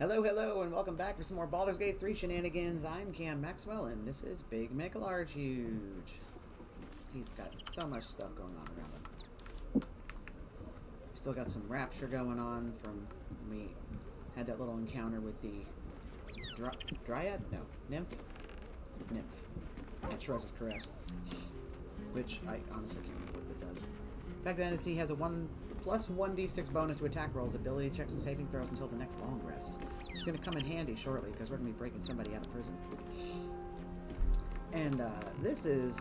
Hello, and welcome back for some more Baldur's Gate 3 shenanigans. I'm Cam Maxwell, and this is Big McLargeHuge. He's got so much stuff going on around him. Still got some rapture going on from when we had that little encounter with the Dryad? No, Nymph? Nymph. At Shrez's Caress. Which I honestly can't remember what it does. Back then, entity has a plus 1d6 bonus to attack rolls, ability checks, and saving throws until the next long rest. It's going to come in handy shortly because we're going to be breaking somebody out of prison. And this is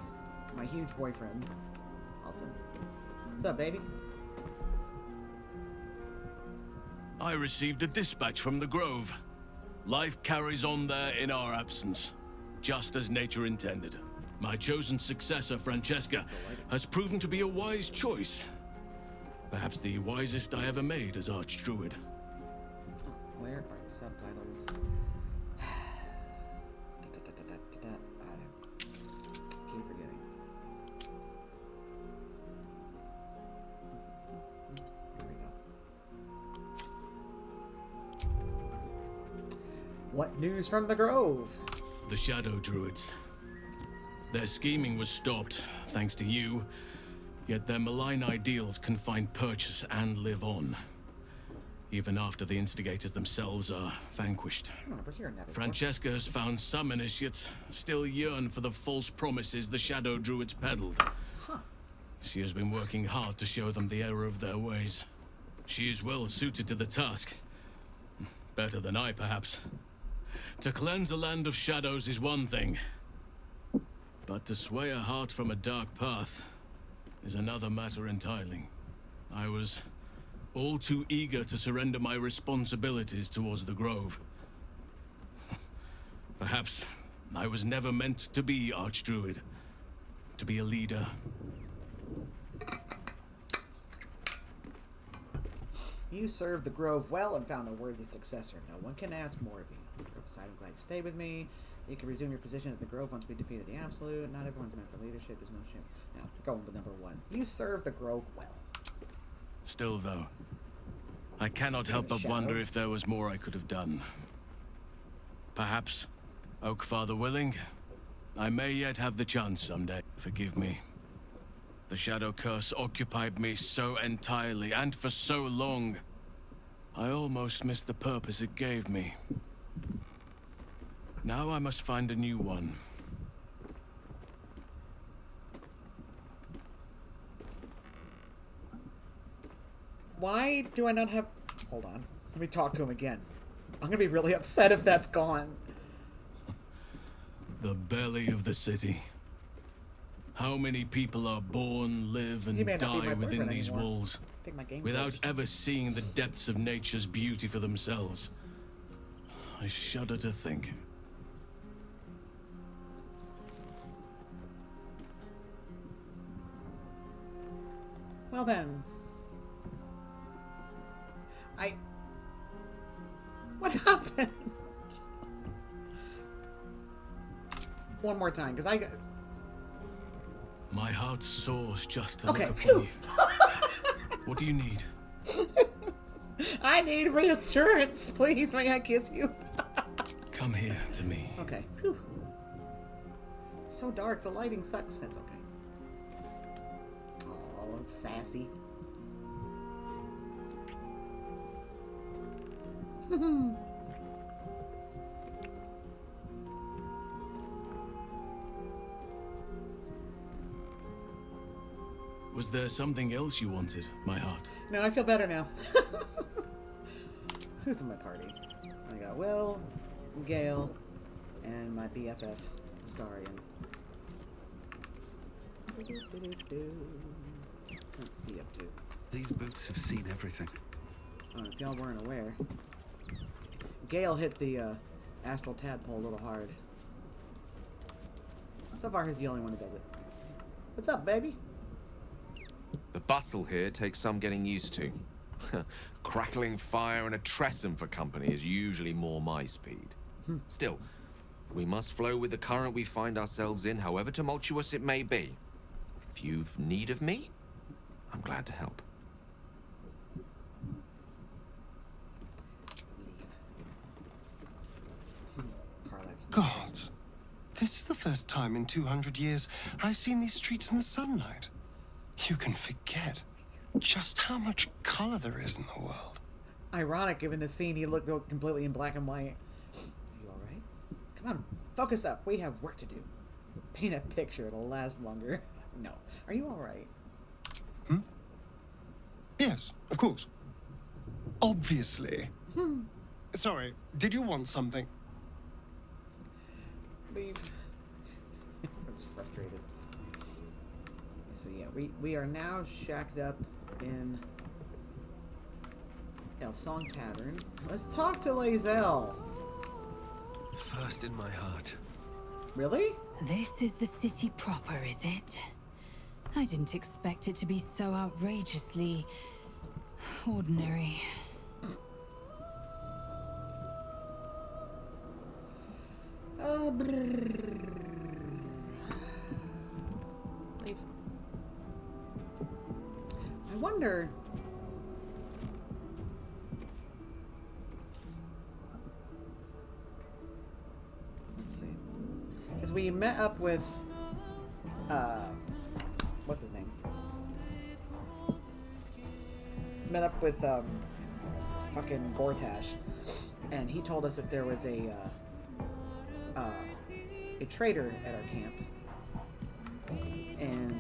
my huge boyfriend, Halsin. What's up, baby? I received a dispatch from the Grove. Life carries on there in our absence, just as nature intended. My chosen successor, Francesca, has proven to be a wise choice. Perhaps the wisest I ever made as Archdruid. Where are the subtitles? I keep forgetting. Here we go. What news from the Grove? The Shadow Druids. Their scheming was stopped, thanks to you. Yet their malign ideals can find purchase and live on, even after the instigators themselves are vanquished. Francesca has found some initiates still yearn for the false promises the Shadow Druids peddled. She has been working hard to show them the error of their ways. She is well suited to the task. Better than I, perhaps. To cleanse a land of shadows is one thing, but to sway a heart from a dark path is another matter entirely. I was all too eager to surrender my responsibilities towards the Grove. Perhaps I was never meant to be Archdruid, to be a leader. You served the Grove well and found a worthy successor. No one can ask more of you. Grove side, I'm glad you stayed with me. You can resume your position at the Grove once we defeated the Absolute. Not everyone's meant for leadership. There's no shame. Now, going with number one. You serve the Grove well. Still, though, I cannot help but wonder if there was more I could have done. Perhaps, Oakfather willing, I may yet have the chance someday. Forgive me. The Shadow Curse occupied me so entirely and for so long, I almost missed the purpose it gave me. Now I must find a new one. Why do I not have... Hold on. Let me talk to him again. I'm gonna be really upset if that's gone. The belly of the city. How many people are born, live, and die within these walls, without ever seeing the depths of nature's beauty for themselves? I shudder to think. Well then... What happened? One more time, because I got... My heart soars just to look upon you. What do you need? I need reassurance. Please, may I kiss you? Come here to me. Okay. Whew. So dark, the lighting sucks. That's okay. Oh, sassy. Was there something else you wanted, my heart? No, I feel better now. Who's in my party? I got Will, Gale, and my BFF, Starion. What's he up to? These boots have seen everything. Oh, if y'all weren't aware, Gale hit the astral tadpole a little hard. So far, he's the only one who does it. What's up, baby? The bustle here takes some getting used to. Crackling fire and a tresson for company is usually more my speed. Still, we must flow with the current we find ourselves in, however tumultuous it may be. If you've need of me, I'm glad to help. Gods, this is the first time in 200 years I've seen these streets in the sunlight. You can forget just how much color there is in the world. Ironic, given the scene, he looked completely in black and white. Are you alright? Come on, focus up. We have work to do. Paint a picture. It'll last longer. No. Are you alright? Yes, of course. Obviously. Sorry, did you want something? Leave. It's frustrated. So yeah, we are now shacked up in Elfsong Tavern. Let's talk to Lae'zel. First in my heart. Really? This is the city proper, is it? I didn't expect it to be so outrageously ordinary. Leave. I wonder. Let's see. Because we met up with, what's his name? Met up with, fucking Gortash, and he told us that there was a trader at our camp, and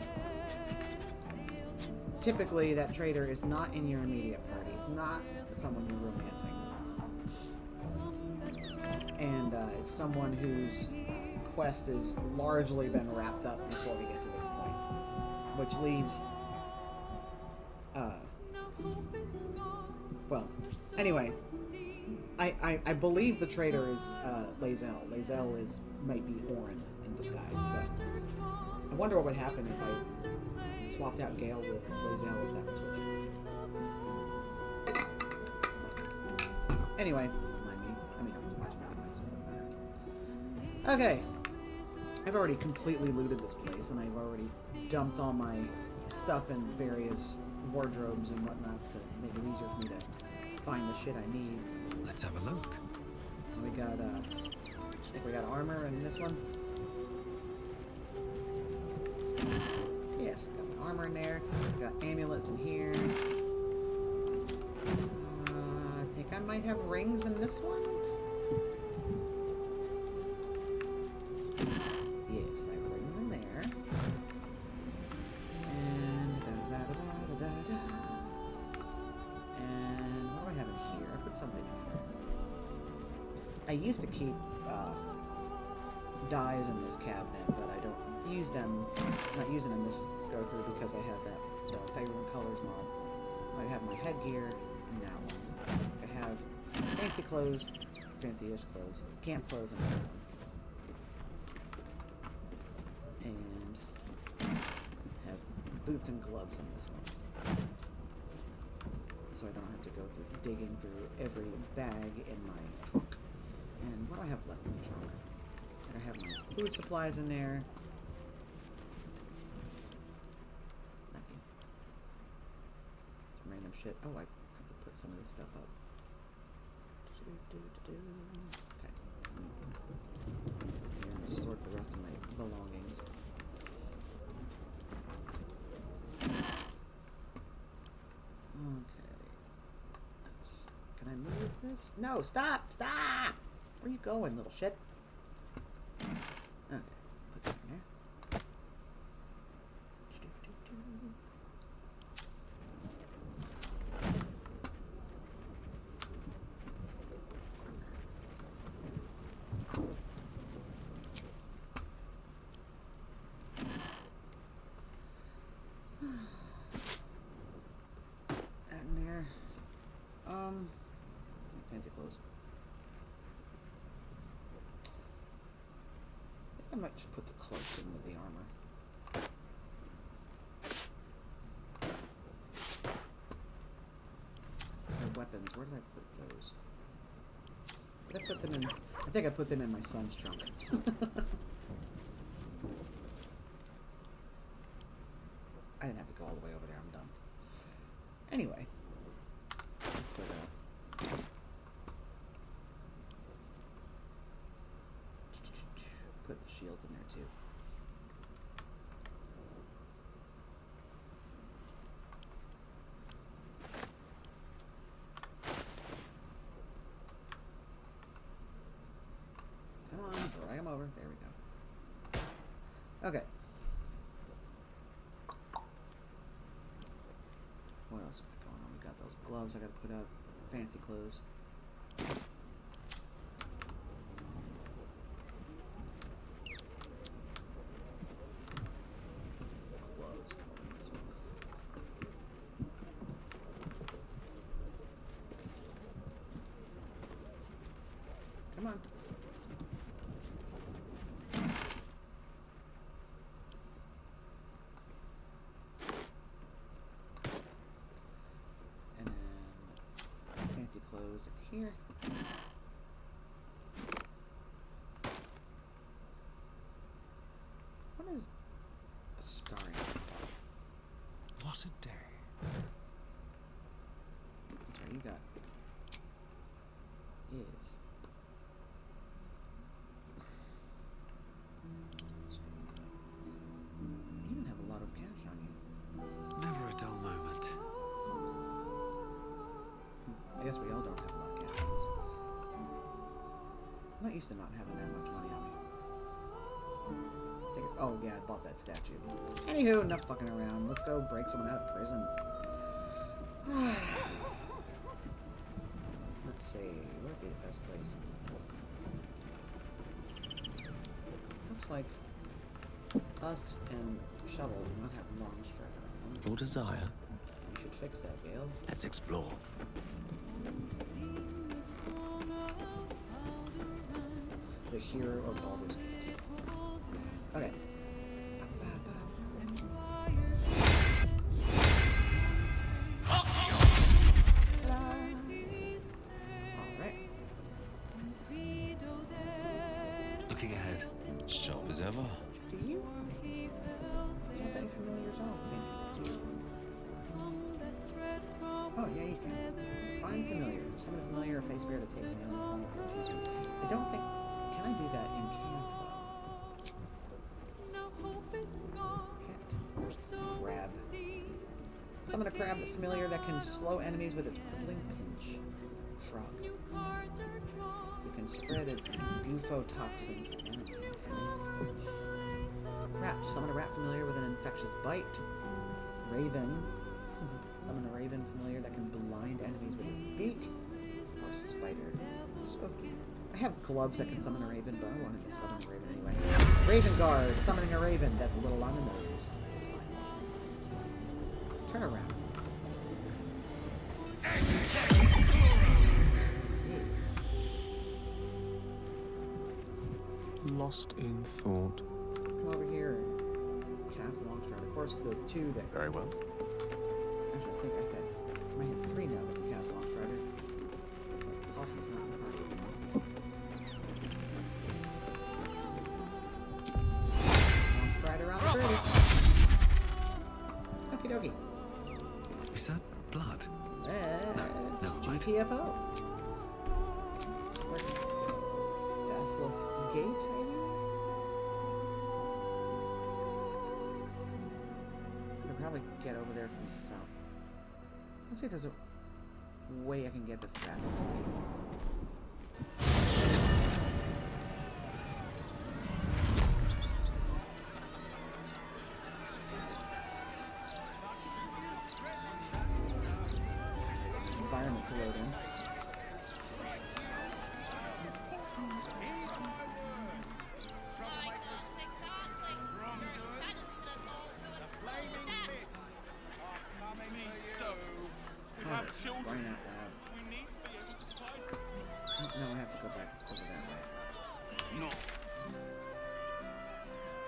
typically that trader is not in your immediate party. It's not someone you're romancing, and it's someone whose quest has largely been wrapped up before we get to this point, which leaves well, anyway, I believe the trader is Lae'zel. Lae'zel might be Orin in disguise, but I wonder what would happen if I swapped out Gale with Lae'zel, if that would switch. Anyway, mind me. I mean, I was watching anyway, so it doesn't matter. Okay. I've already completely looted this place, and I've already dumped all my stuff in various wardrobes and whatnot to make it easier for me to find the shit I need. Let's have a look. We got, I think we got armor in this one. Yes, we got my armor in there. We got amulets in here. I think I might have rings in this one. Yes, I have rings in there. And and what do I have in here? I put something in here. I used to keep dyes in this cabinet, but I don't use them. I'm not using them this go through because I have that favorite colors mod. I have my headgear now. I have fancy clothes, fancy-ish clothes, camp clothes, and that one. And have boots and gloves in this one, so I don't have to go through digging through every bag in my trunk. And what do I have left in the trunk? I have my food supplies in there. Nothing. Some random shit. Oh, I have to put some of this stuff up. Okay. Here, I'm gonna sort the rest of my belongings. Okay. Can I move this? No, stop! Stop! Where are you going, little shit? Okay, put that in there. That in there. Fancy clothes. I might just put the cloaks in with the armor. The weapons, where did I put those? Did I put them in? I think I put them in my son's trunk. I didn't have to go all the way over there, I'm done. Anyway. Okay. What else we got going on? We got those gloves I gotta put up. Fancy clothes. Gloves. This one. Come on. And then fancy clothes here. What is a starry? What a day. Sorry, you got is. You even have a lot of cash on you. Never a dull moment. I guess we all don't have a lot of cash on us. I'm not used to not having that much money on me. Oh yeah, I bought that statue. Anywho, enough fucking around. Let's go break someone out of prison. Let's see, where would be the best place? Looks like us and Shovel do not have long stride around them. Your desire. You should fix that, Gale. Let's explore. The hero of Baldur's Gate. Okay. Alright. Looking ahead. Sharp as ever. Do you have any familiars on? Do you? Oh, yeah, you can. Find familiars. Summon a familiar or face bear to take me on the phone. I don't think... Can I do that in camp, though? Can't. Crab. Summon a crab familiar that can slow enemies with its crippling pinch. Frog. You can spread its bufotoxin to enemies. Rat. Summon a rat familiar with an infectious bite. Raven. Summon a raven familiar that can blind enemies with its beak. Or spider. So, I have gloves that can summon a raven, but I wanted to summon a raven anyway. Raven guard. Summoning a raven. That's a little on the nose. It's fine. Turn around. Lost in thought. Come over here and cast the long stride. Of course, the two that... Very well. Actually, I think I might have three now that can cast long strider. Halsin's not in the party anymore. Long strider on the birdie. Okie dokie. Is that blood? That's no, GTFO. Dassless Gate, maybe? I could probably get over there from south. Looks like there's a way I can get to Dassless Gate. Environment to load in. No, I have to go back over that way. No.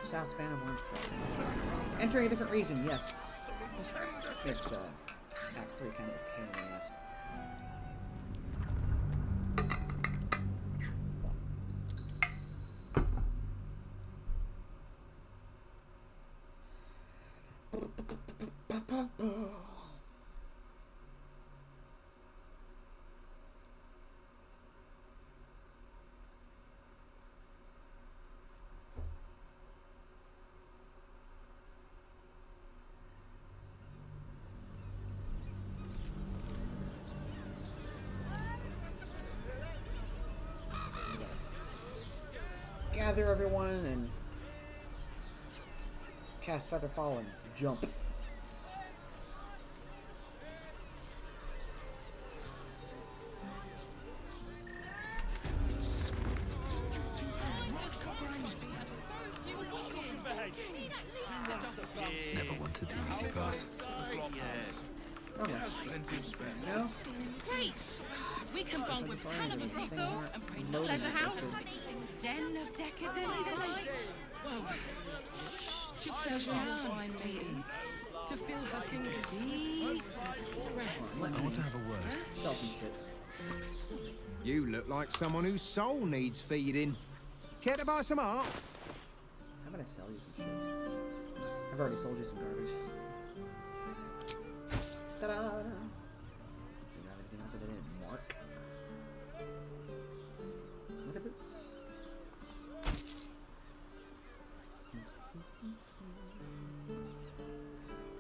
South span of Orange Crossing. Entering a different region, yes. It's Act 3 kind of a pain in the ass. Gather everyone and cast Featherfall and jump. Never wanted the easy path. Okay. No? Great! We can bond with town of a brothel and bring no pleasure house. Den of decadent delight. To pleasure the fine maiden. To fill her fingers deep. I want to have a word. Selfie shit. You look like someone whose soul needs feeding. Care to buy some art? How about I sell you some shit? I've already sold you some garbage. Ta-da! Let's see, do I have anything else I didn't mark? Leather boots.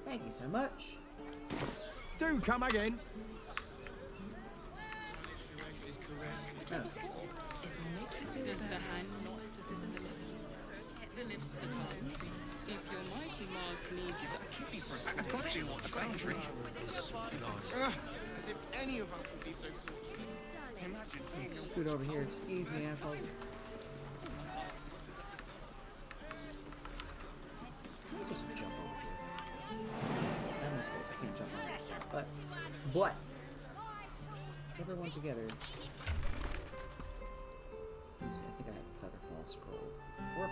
Thank you so much. Do come again. Oh. Does the hand not assist the lips? The lips the tongue. If your mighty Mars needs As if any of us would be so fortunate. Imagine seeing Scoot over here. Excuse me, assholes. Let me just jump over here. I have no space. I can't jump on that stuff. But everyone together. Let me see. I think I have a Featherfall scroll. Or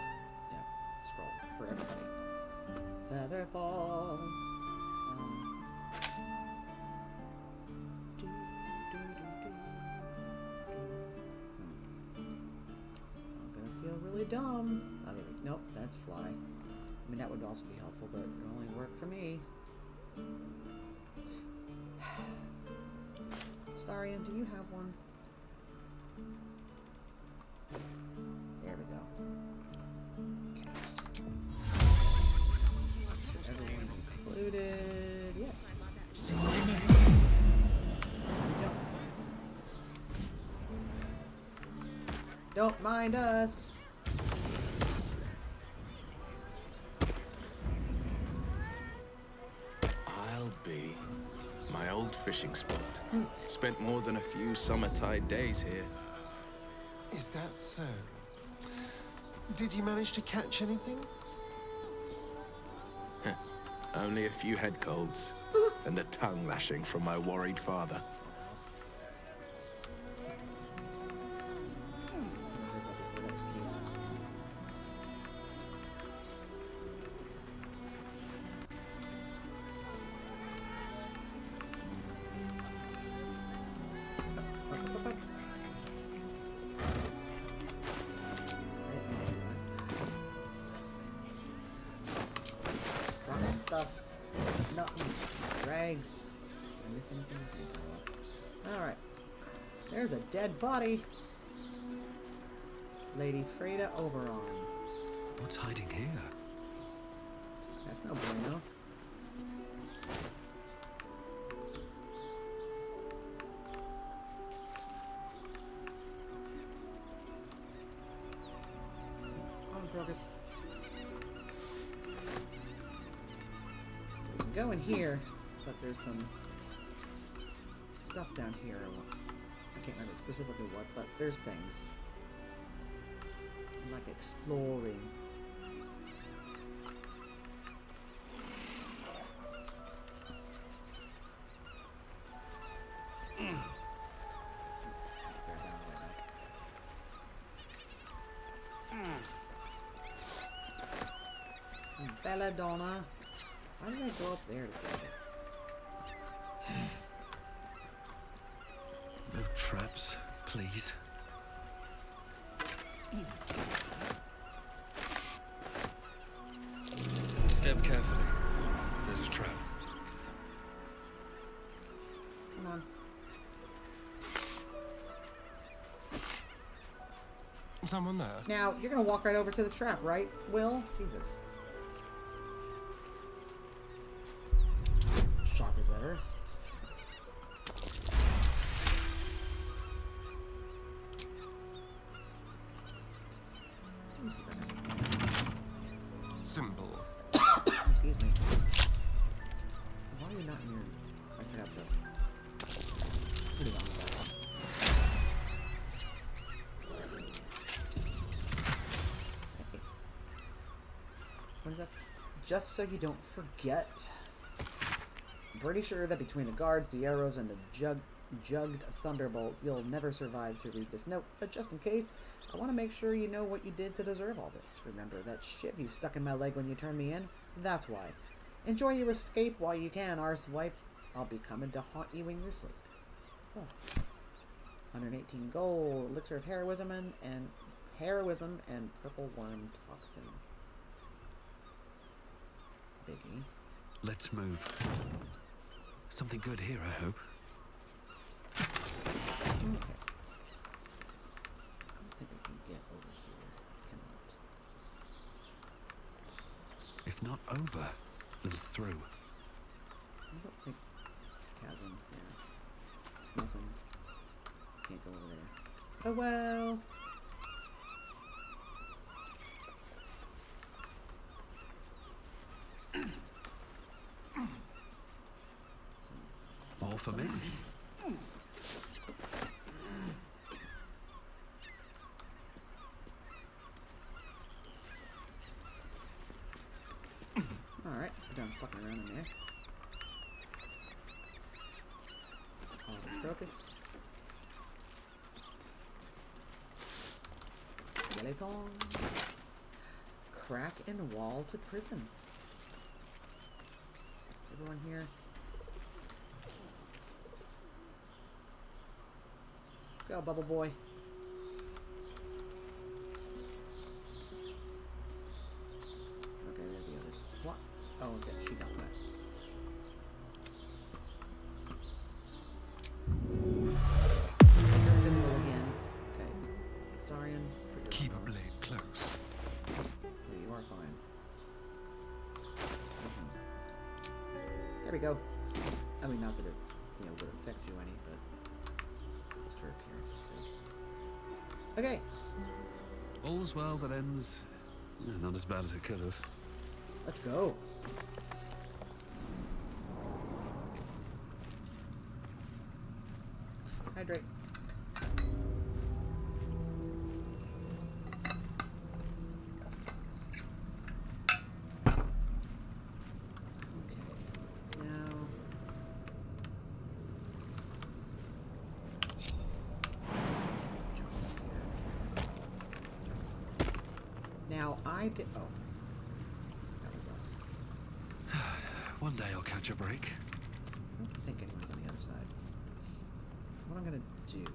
yeah, scroll for everybody. Featherfall. I'm gonna feel really dumb. Oh, there we go. Nope, that's fly. I mean, that would also be helpful, but it only worked for me. Starian, do you have one? There we go. Cast. Everyone included. Yes. Jump. Don't mind us. I'll be my old fishing spot. Spent more than a few summer-tide days here. Is that so? Did you manage to catch anything? Only a few head colds and a tongue lashing from my worried father. Stuff. Nothing. Rags. Did I miss anything? Alright. There's a dead body. Lady Freda Oberon. What's hiding here? That's no bueno. Come on, Crocus. Go in here, but there's some stuff down here. I can't remember specifically what, but there's things. I'm like exploring. Belladonna. Why did I go up there to get it? No traps, please. Step carefully. There's a trap. Come on. Someone there? Now, you're gonna walk right over to the trap, right, Will? Jesus. Sharp as ever. Let me see if I can. Simple. just so you don't forget. I'm pretty sure that between the guards, the arrows, and the jugged thunderbolt, you'll never survive to read this note. But just in case, I want to make sure you know what you did to deserve all this. Remember that shiv you stuck in my leg when you turned me in? That's why. Enjoy your escape while you can, arsewipe. I'll be coming to haunt you in your sleep. Oh. 118 gold, elixir of heroism and purple worm toxin. Biggie. Let's move. Something good here, I hope. Okay. I don't think we can get over here. Cannot. If not over, then through. I don't think chasm. Yeah. Nothing. Can't go over there. Oh well. All for me. Alright, we're done fucking around in there. Crocus. Skeleton. Crack in wall to prison. Everyone here. Go, Bubble Boy. Okay, there's the others. What? Oh, okay, she got that. You're invisible again. Okay. Starion. Keep a blade close. Okay, you are fine. There we go. I mean, not that it, would affect you any, but just her appearance's sake. Okay. All's well that ends. Not as bad as it could have. Let's go. Hydrate. Now I did. Oh, that was us. One day I'll catch a break. I don't think anyone's on the other side. What I'm gonna do? Do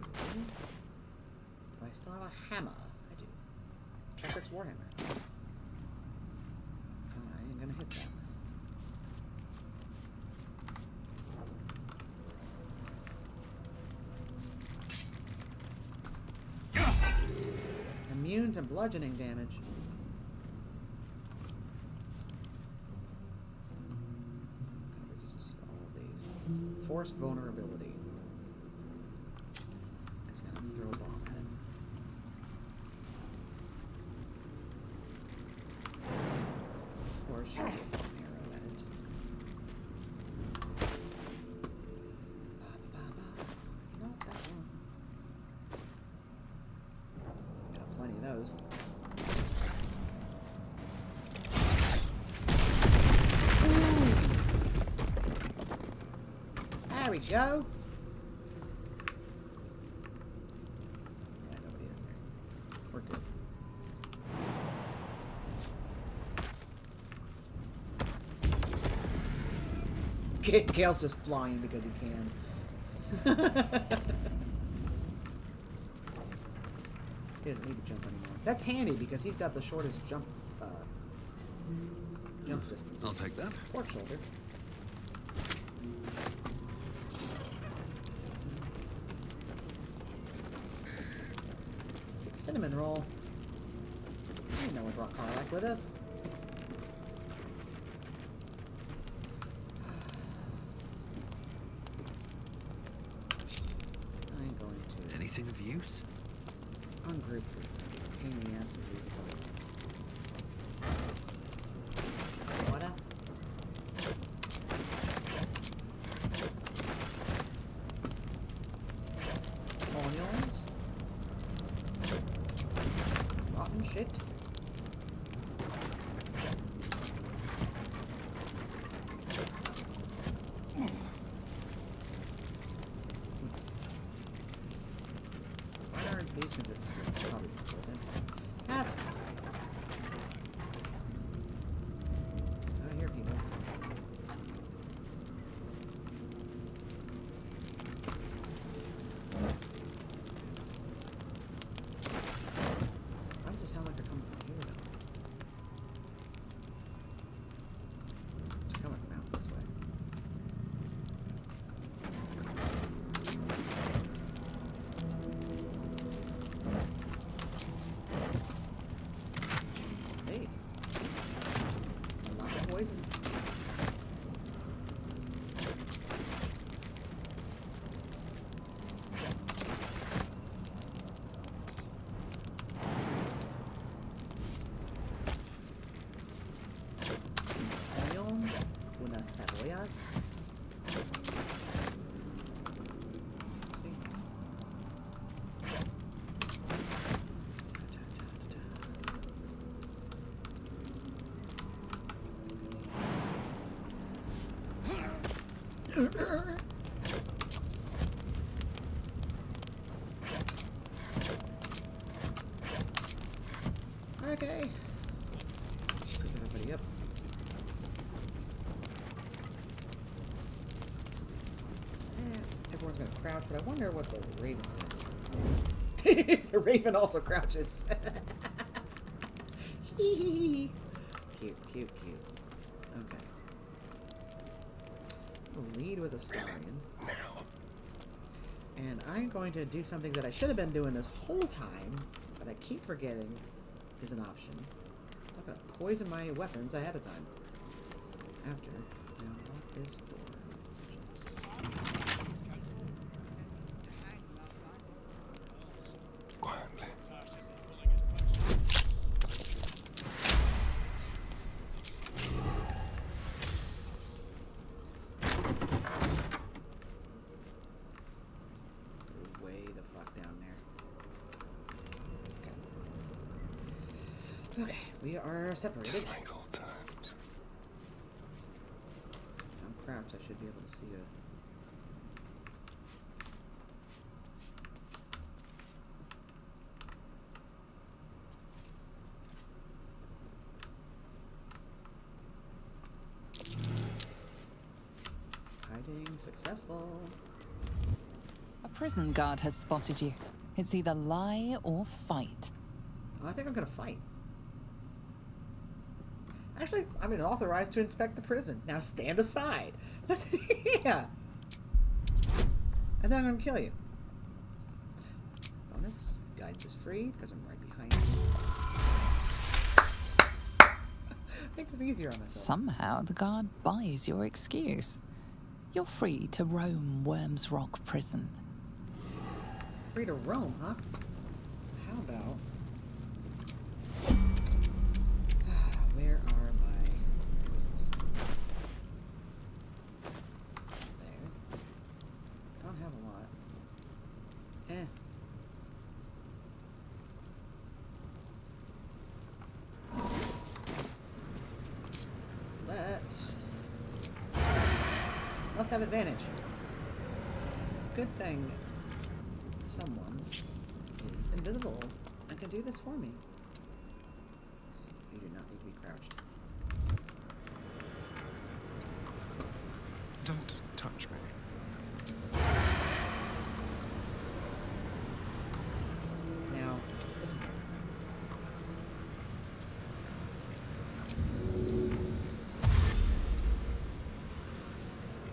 I still have a hammer? I do. Shepherd's Warhammer. Oh, I ain't gonna hit that. Immune to bludgeoning damage. Resistance to all of these. Force vulnerability. It's gonna throw a bomb at it. Or shoot an arrow at it. Not that one. Got plenty of those. There we go. Yeah, nobody in there. We're good. Kale's just flying because he can. He doesn't need to jump anymore. That's handy because he's got the shortest jump distance. I'll take that. Pork shoulder. Cinnamon roll. I didn't know we brought Karlach with us. I ain't going to. Anything of use? Ungroup is a pain in the ass to do this otherwise. Water. Onions. Rotten shit. These things are just probably golden. That's fine. I hear people. Why does it sound like they're coming from here, though? They're coming from out this way. Hey. Unlock the poisons. Onions, unas cebollas. Let's see. Okay. Pick everybody up. Everyone's gonna crouch, but I wonder what the raven's gonna do. The raven also crouches. Cute, cute, cute. Okay. We'll lead with a Starian. And I'm going to do something that I should have been doing this whole time, but I keep forgetting is an option. I'm going to poison my weapons ahead of time. After. Now, lock this door. Quietly. Way the fuck down there. Okay, we are separated. Just like old times. I'm crouched, I should be able to see it. Hiding successful. A prison guard has spotted you. It's either lie or fight. I think I'm gonna fight. Actually, I'm authorized to inspect the prison. Now stand aside. Yeah. And then I'm gonna kill you. Bonus. Guidance is free because I'm right behind you. Make this easier on myself. Somehow the guard buys your excuse. You're free to roam Worm's Rock Prison. Free to roam, huh? How about... Where are my poisons? There. Don't have a lot. Let's... Must have advantage. It's a good thing someone is invisible and can do this for me. You do not need to be crouched. Don't touch me. Now, listen here.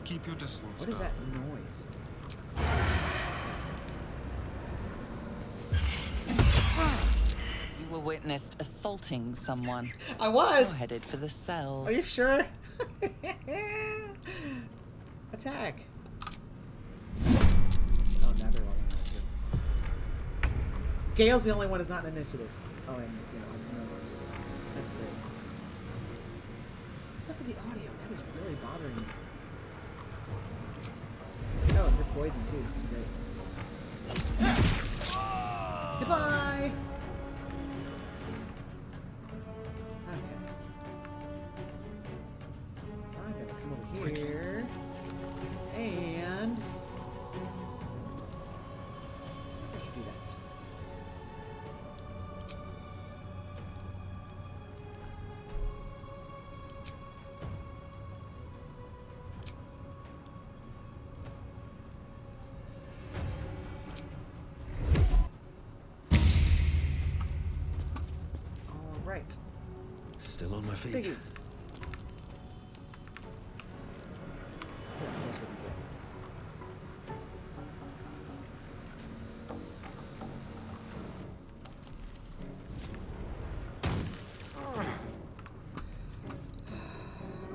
Keep your distance. What is that noise? You were witnessed assaulting someone. I was! You're headed for the cells. Are you sure? Attack! Oh, now they're all in initiative. Gale's the only one who's not in initiative. Oh, and, you know, I'm familiar with it. That's great. What's up with the audio? That is really bothering me. Oh, and you're poisoned too. This is great. Goodbye! Okay. So I'm gonna come over here. And... I should do that. Alright. Still on my feet. Biggie. See how close we can get.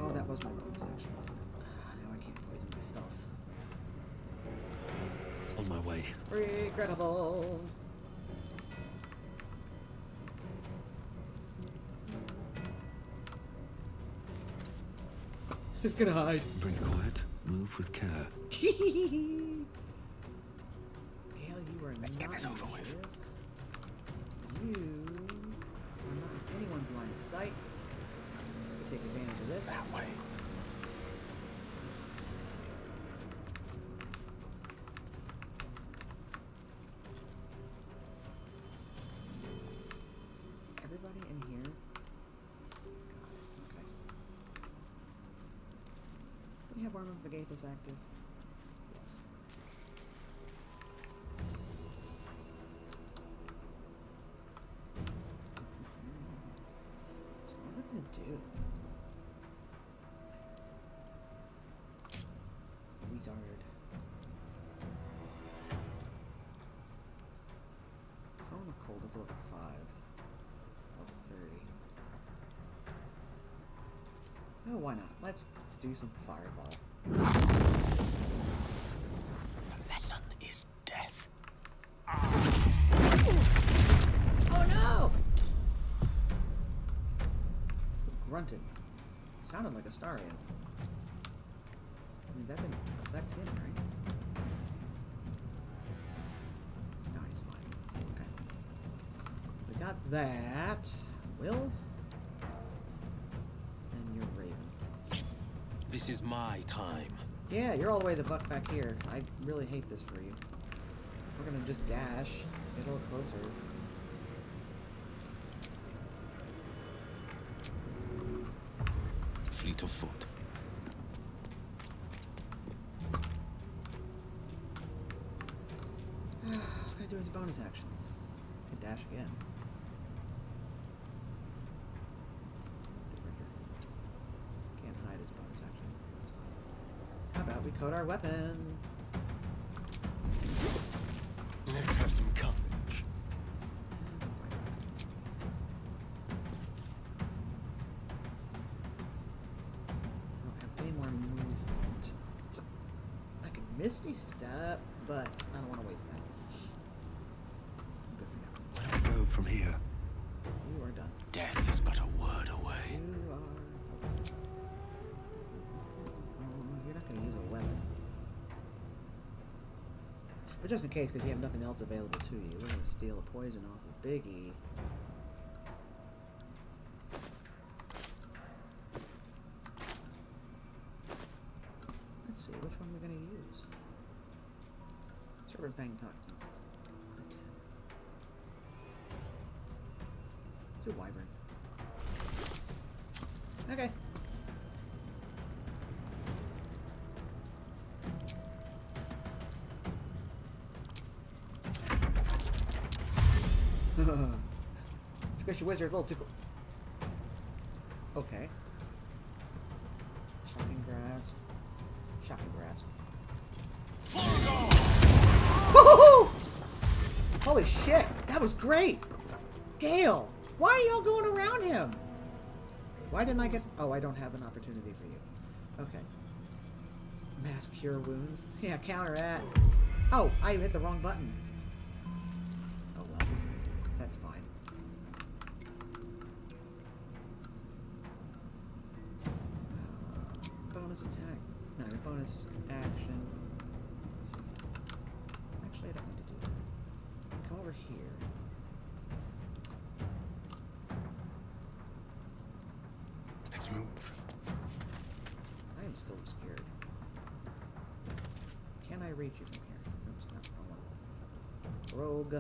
Oh, that was my bonus action, wasn't it? Now I can't poison my stuff. On my way. Regrettable. Who's gonna hide? Breathe quiet. Move with care. Gale, you are Let's get this over with. You are not in anyone's line of sight. We'll take advantage of this. That way. Everybody in here. Got it. Okay. Do we have Arm of Vagathus active? Yes. So what are we gonna do? Wizard. Cone of Cold is level 5. Level 3. Oh, why not? Let's do some fireball. The lesson is death. Oh no! Grunted. Sounded like a Starian. I mean, that didn't affect him, right? No, he's fine. Okay. We got that. Will? And you're Raven. This is my time. Yeah, you're all the way the buck back here. I really hate this for you. We're gonna just dash. Get a little closer. Fleet of foot. What can I do as a bonus action? I can dash again. Right here. Can't hide as a bonus action. That's fine. How about we code our weapon? Let's have some courage. I don't have any more movement. I could Misty Step, but I don't want to waste that. Good for now. Where do we go from here? You are done. Death is but a word away. You are. You're not going to use a weapon. But just in case, because you have nothing else available to you, we're going to steal a poison off of Biggie. Let's see, which one are we going to use? Serpent Fang Toxin. 1 to 10. Let's do Wyvern. Okay. Squishy wizard, a little too cool. Okay. Shocking grass. Shocking grass. Woo-hoo-hoo! Holy shit, that was great! Gale, why are y'all going around him? Why didn't I get... Oh, I don't have an opportunity for you. Okay. Mass cure wounds. Yeah, counter that. Oh, I hit the wrong button. Oh well. That's fine. Bonus attack. No, bonus action. Let's see. Actually, I don't need to do that. Come over here. Let's move. I am still scared. Can I reach you from here? Oops, no, wrong one. Rogue.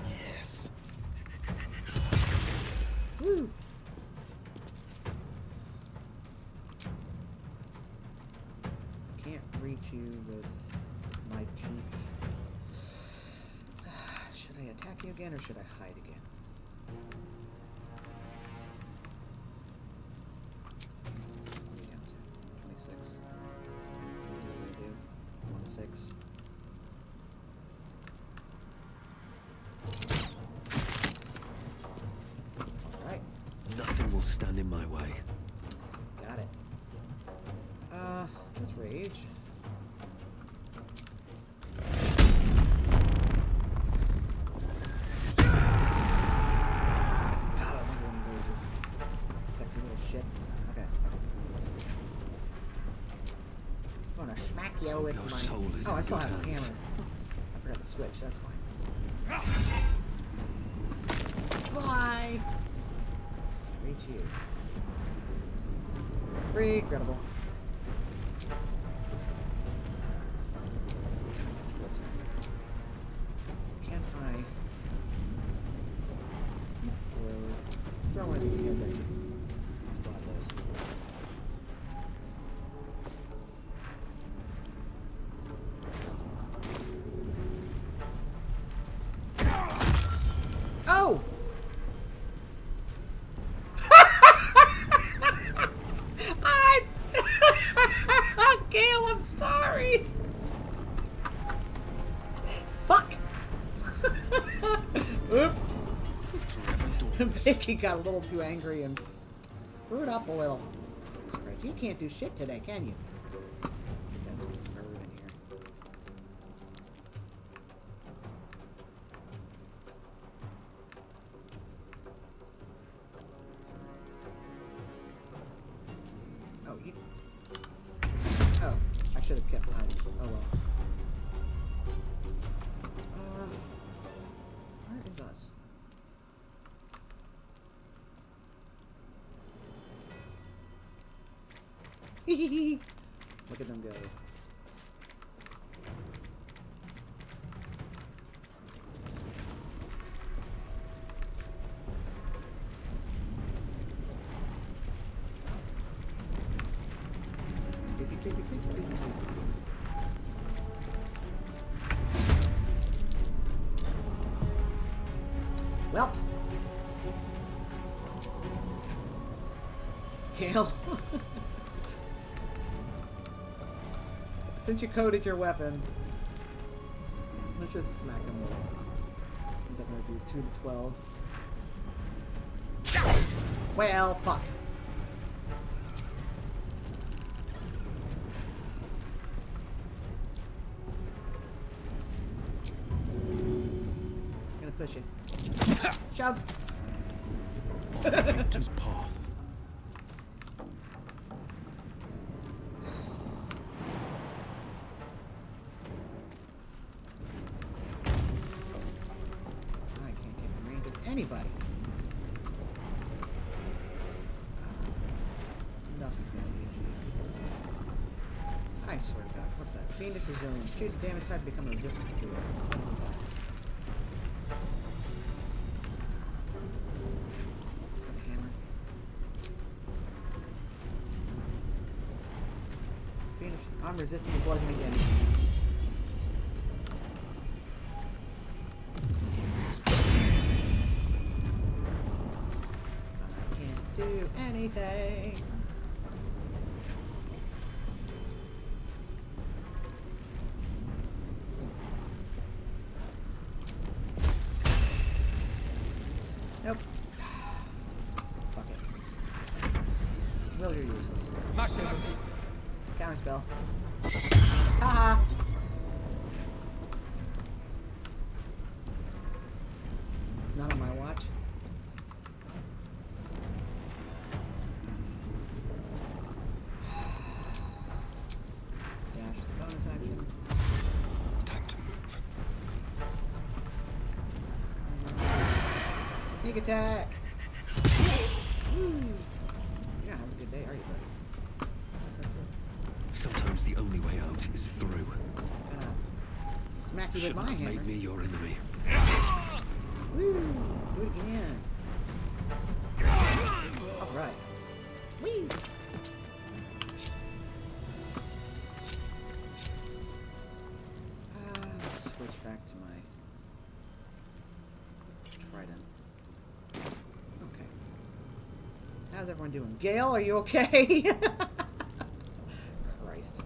Yes. Woo! Can't reach you with my teeth. you again, or should I hide again? What are we down to? 26. What did we do? 1-6. Alright. Nothing will stand in my way. Got it. Let's rage. Your soul is Oh, I in still good have a hands. hammer. I forgot to switch. That's fine. Fly! Reach you. Regrettable. Can't I throw one of these heads at you? I still have those. Oh! Gail, I'm sorry. Fuck. Oops. Vicky got a little too angry and screwed up a little. Jesus Christ, you can't do shit today, can you? That's bird in here. Oh, you. Oh, I should have kept hiding. Oh well. Where is us? Look at them go. Well, Gale, since you coded your weapon, let's just smack him with it. Is that going to do 2 to 12? Well, fuck. I'm gonna push it. Shove. Just path. I can't get in range of anybody. Nothing's gonna be I swear to God, what's that? Fiendish resilience. Choose a damage type to become resistant to it. Hammer. Fiendish. I'm resistant to poison again. I can't do anything. Nope. Fuck it. Will, you're useless. Counter spell. Haha! Not on my watch. Dash the bonus action. Time to move. Sneak attack! Woo. You're not having a good day, are you, buddy? That's it. Sometimes the only way out is through. Gonna smack you with Shouldn't my have hammer. made me your enemy. Woo! Do it again. Alright. Whee! Let's switch back to my How's everyone doing? Gail, are you okay? Christ.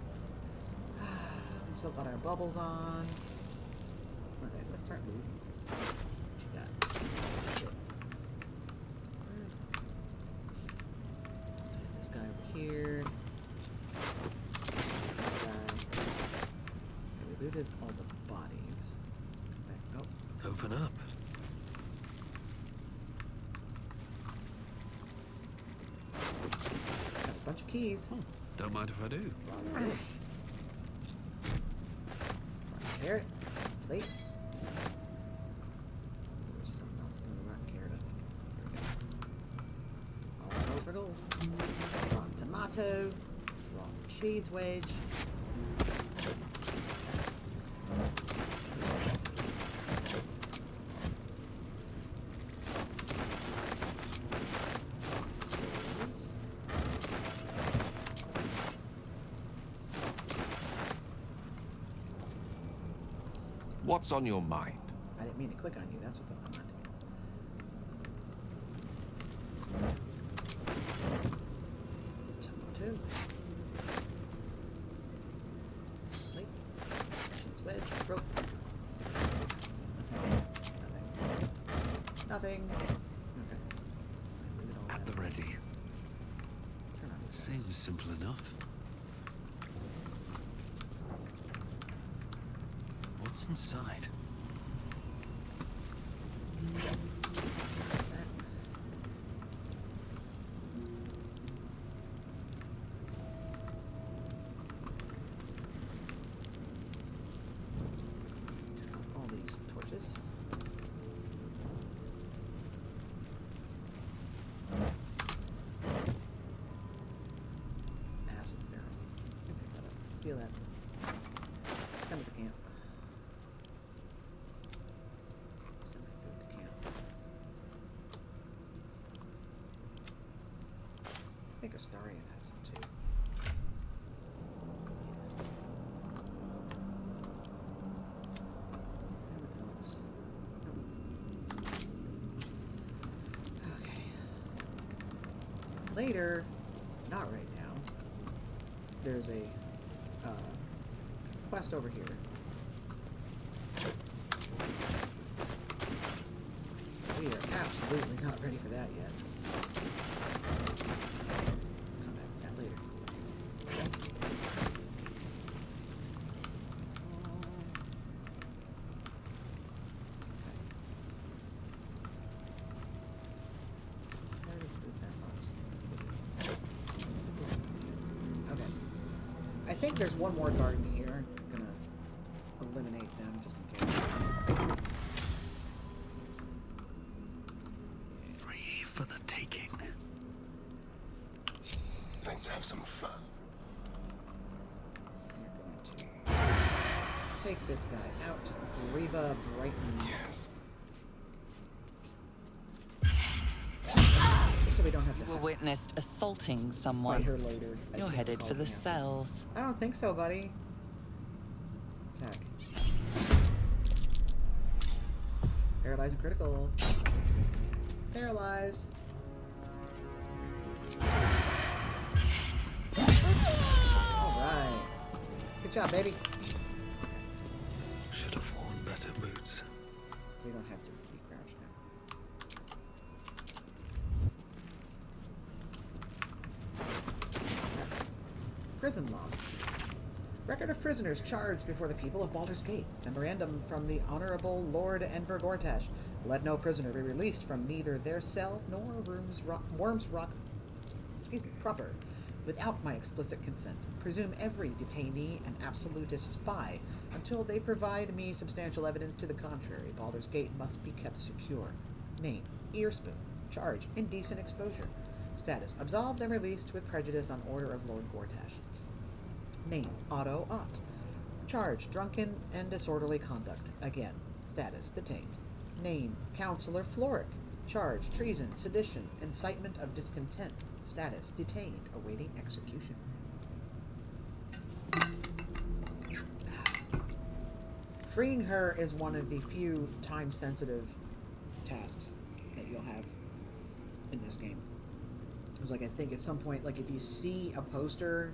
We've still got our bubbles on. Okay, let's start moving. What you got? This guy over here. This guy. We looted all the bodies. Okay. Oh. Open up. Got a bunch of keys. Don't mind if I do. Carrot. Plate. There's something else in the rotten carrot, I think. All smells for gold. Raw tomato. Raw cheese wedge. What's on your mind? I didn't mean to click on you. That's what's on my mind. Tomato. Plate. Cheese wedge. Rope. Nothing. Okay. Leave it all At the that. ready. Turn on these Seems simple enough. What's inside? all these torches. Acid barrel. You can pick that up. Steal that. Send it to camp. Send my food to camp. I think Astarion has them too. Anyone else? Okay. Later, not right now. There's a quest over here. We are absolutely not ready for that yet. Come back to that later. Okay. I think there's one more garden here. I'm gonna eliminate them just in case. Free for the taking. Let's have some fun. We're going to take this guy out. Riva Brighton. Yes. So we don't have to You were witnessed assaulting fight someone. her later. I You're can't headed recall for the the answer. cells. I don't think so, buddy. Attack. Paralyzed and critical. Paralyzed. Alright. Good job, baby. Should have worn better boots. We don't have to be crouched now. Prison log. Record of prisoners charged before the people of Baldur's Gate. Memorandum from the Honorable Lord Enver Gortash. Let no prisoner be released from neither their cell nor Worms Rock proper without my explicit consent. Presume every detainee an absolutist spy until they provide me substantial evidence to the contrary. Baldur's Gate must be kept secure. Name: Earspoon. Charge: indecent exposure. Status: absolved and released with prejudice on order of Lord Gortash. Name: Otto Ott. Charge: drunken and disorderly conduct. Again. Status: detained. Name: Counsellor Florrick. Charge: treason, sedition, incitement of discontent. Status: detained, awaiting execution. Freeing her is one of the few time-sensitive tasks that you'll have in this game. was like, I think at some point, like if you see a poster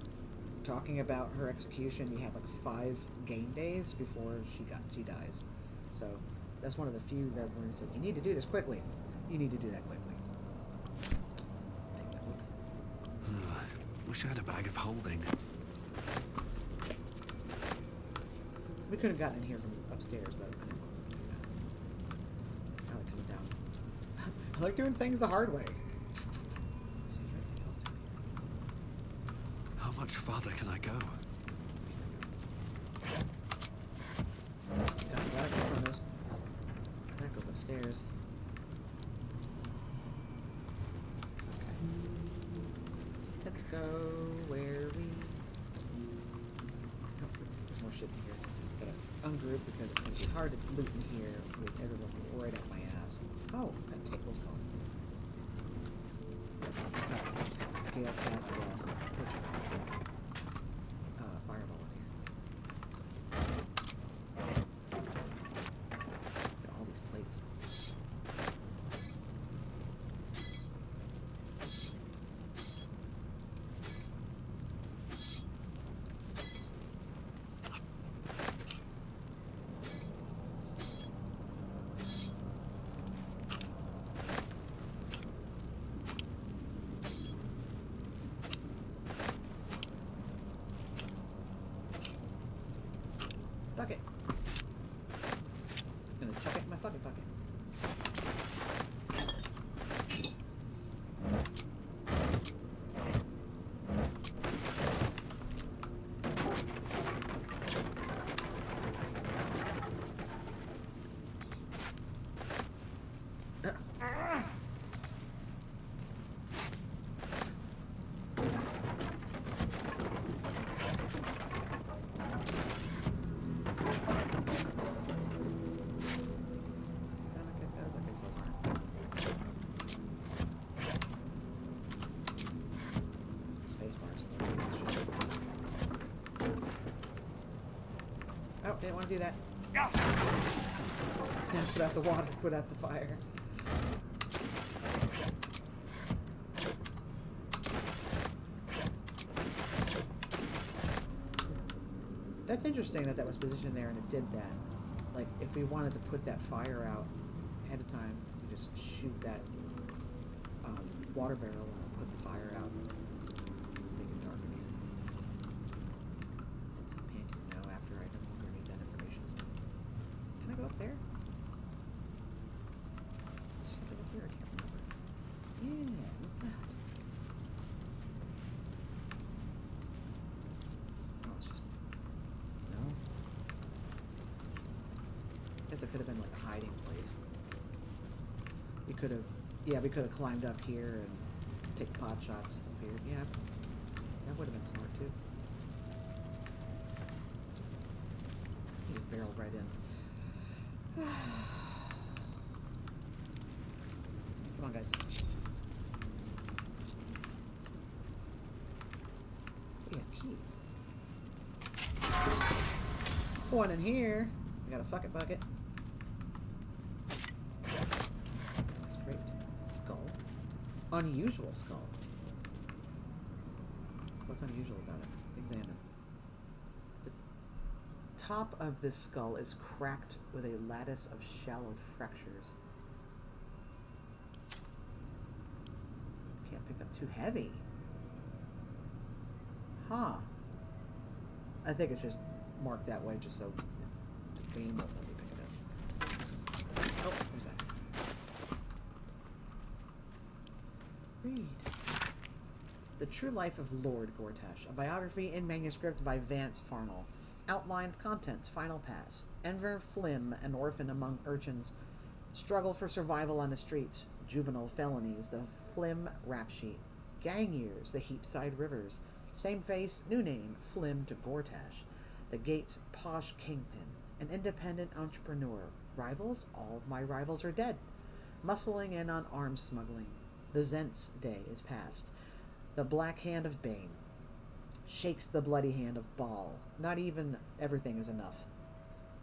talking about her execution, you have like 5 game days before she dies. So that's one of the few that where it's like, you need to do this quickly. You need to do that quickly. Take that book. Wish I had a bag of holding. We could have gotten in here from upstairs, but I like coming down. I like doing things the hard way. How much farther can I go? That goes upstairs. Okay. Let's go where we... Oh, there's more shit in here. Gotta ungroup because it's gonna be hard to loot in here with everyone right up my ass. Oh, that table's gone. Gale cast fireball in here. Got all these plates. Bucket. Gonna chuck it in my fucking bucket. Oh, didn't want to do that. Put out the water, put out the fire. That's interesting that that was positioned there and it did that. Like, if we wanted to put that fire out ahead of time, we just shoot that water barrel and put the fire out. Make it dark again. It's a pain to know after I no longer need that information. Can I go up there? Is there something up here? I can't remember. Yeah, what's that? Oh, it's just... No? I guess it could have been like a hiding place. We could have... Yeah, we could have climbed up here and take pot shots up here. Yeah, that would have been smart too. You barrel right in. Come on, guys. We have keys. One in here. We got a fucking bucket. That's great. Skull. Unusual skull. What's unusual about it? Examine. The top of this skull is cracked with a lattice of shallow fractures. Can't pick up too heavy. Huh. I think it's just marked that way just so the game won't let me pick it up. Oh, where's that? Read. The True Life of Lord Gortash, a biography in manuscript by Vance Farnell. Outline of contents, final pass. Enver Flim, an orphan among urchins, struggle for survival on the streets. Juvenile felonies, the Flim rap sheet. Gang years, the Heapside Rivers. Same face, new name, Flim to Gortash. The Gates posh kingpin, an independent entrepreneur. Rivals? All of my rivals are dead. Muscling in on arms smuggling. The Zent's day is past. The black hand of Bane shakes the bloody hand of Baal. Not even everything is enough.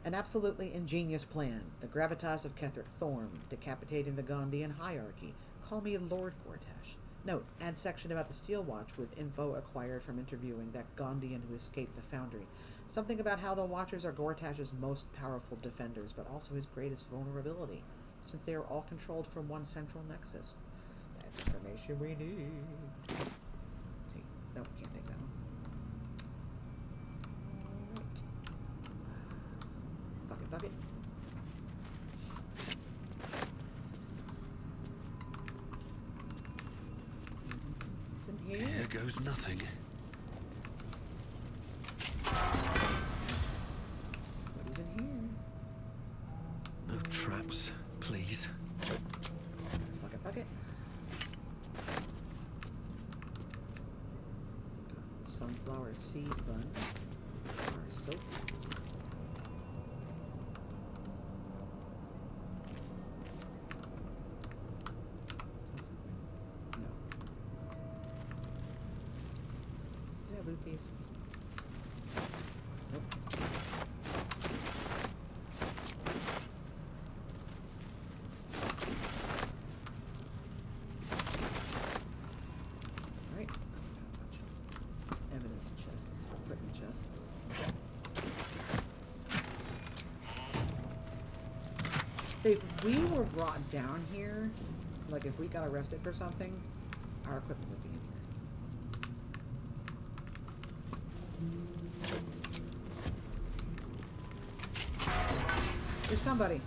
An absolutely ingenious plan. The gravitas of Ketheric Thorm, decapitating the Gondian hierarchy. Call me Lord Gortash. Note, add section about the Steel Watch with info acquired from interviewing that Gondian who escaped the Foundry. Something about how the Watchers are Gortash's most powerful defenders, but also his greatest vulnerability, since they are all controlled from one central nexus. That's information we need. See, no, we can't take that one. Right. Fuck it. What's in here? Here goes nothing. What is in here? No traps, please. Fuck it. Sunflower seed bun. Our soap. No. Did I loot these? Nope. Alright. Evidence chests. Equipment chests. So if we were brought down here, like if we got arrested for something, our equipment would be in here. There's somebody.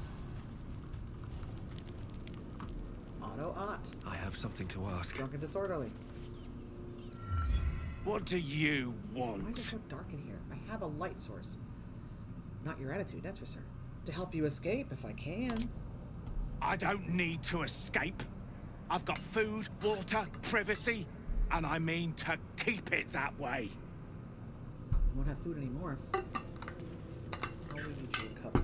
Otto-Ott. I have something to ask. Drunk and disorderly. What do you Why is it want? so dark in here? I have a light source. Not your attitude, that's for certain. To help you escape, if I can. I don't need to escape. I've got food, water, privacy, and I mean to keep it that way. I won't have food anymore. I'll leave you to a cup.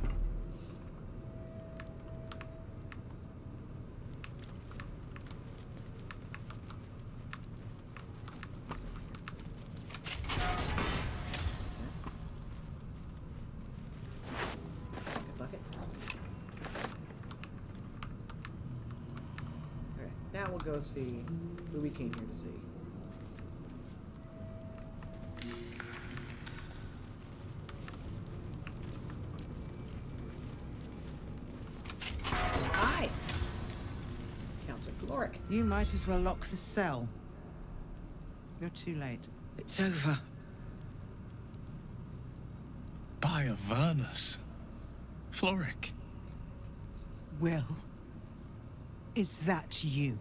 Bucket. Okay, now we'll go see who we came here to see. Hi! Counsellor Florrick. You might as well lock the cell. You're too late. It's over. By Avernus. Florrick. Will, is that you?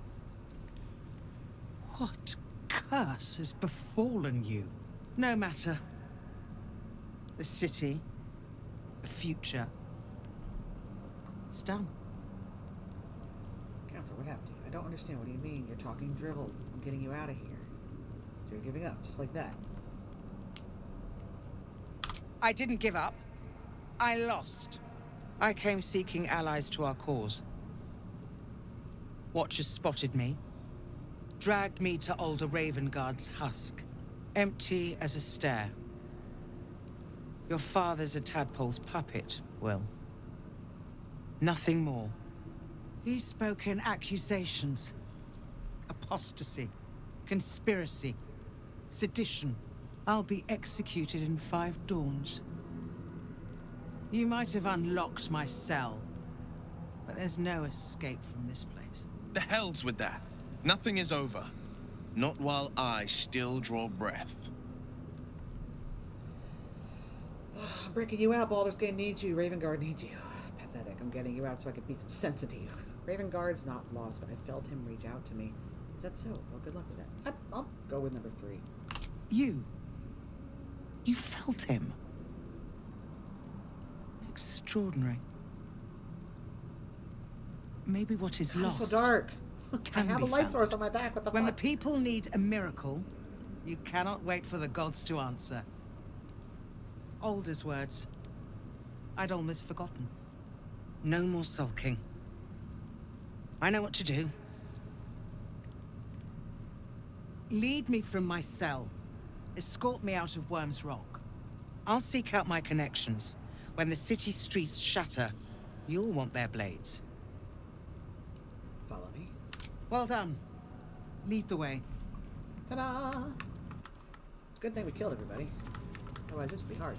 What curse has befallen you? No matter. The city, the future. It's done. Counselor, what happened to you? I don't understand. What do you mean? You're talking drivel. I'm getting you out of here. So you're giving up, just like that. I didn't give up. I lost. I came seeking allies to our cause. Watchers spotted me, dragged me to Older Ravengard's husk, empty as a stare. Your father's a tadpole's puppet, Will. Nothing more. He's spoken accusations. Apostasy, conspiracy, sedition. I'll be executed in 5 dawns. You might have unlocked my cell, but there's no escape from this place. The hell's with that? Nothing is over. Not while I still draw breath. I'm breaking you out. Baldur's Gate needs you. Ravengard needs you. Pathetic. I'm getting you out so I can beat some sense into you. Ravengard's not lost. I felt him reach out to me. Is that so? Well, good luck with that. I'll go with number 3. You felt him. Extraordinary. Maybe what is God, lost it's so dark. I can have be a light found. source on my back. What the When the fuck? people need a miracle, you cannot wait for the gods to answer. Alder's words. I'd almost forgotten. No more sulking. I know what to do. Lead me from my cell. Escort me out of Worm's Rock. I'll seek out my connections. When the city streets shatter, you'll want their blades. Follow me. Well done. Lead the way. Ta-da! It's a good thing we killed everybody. Otherwise, this would be hard.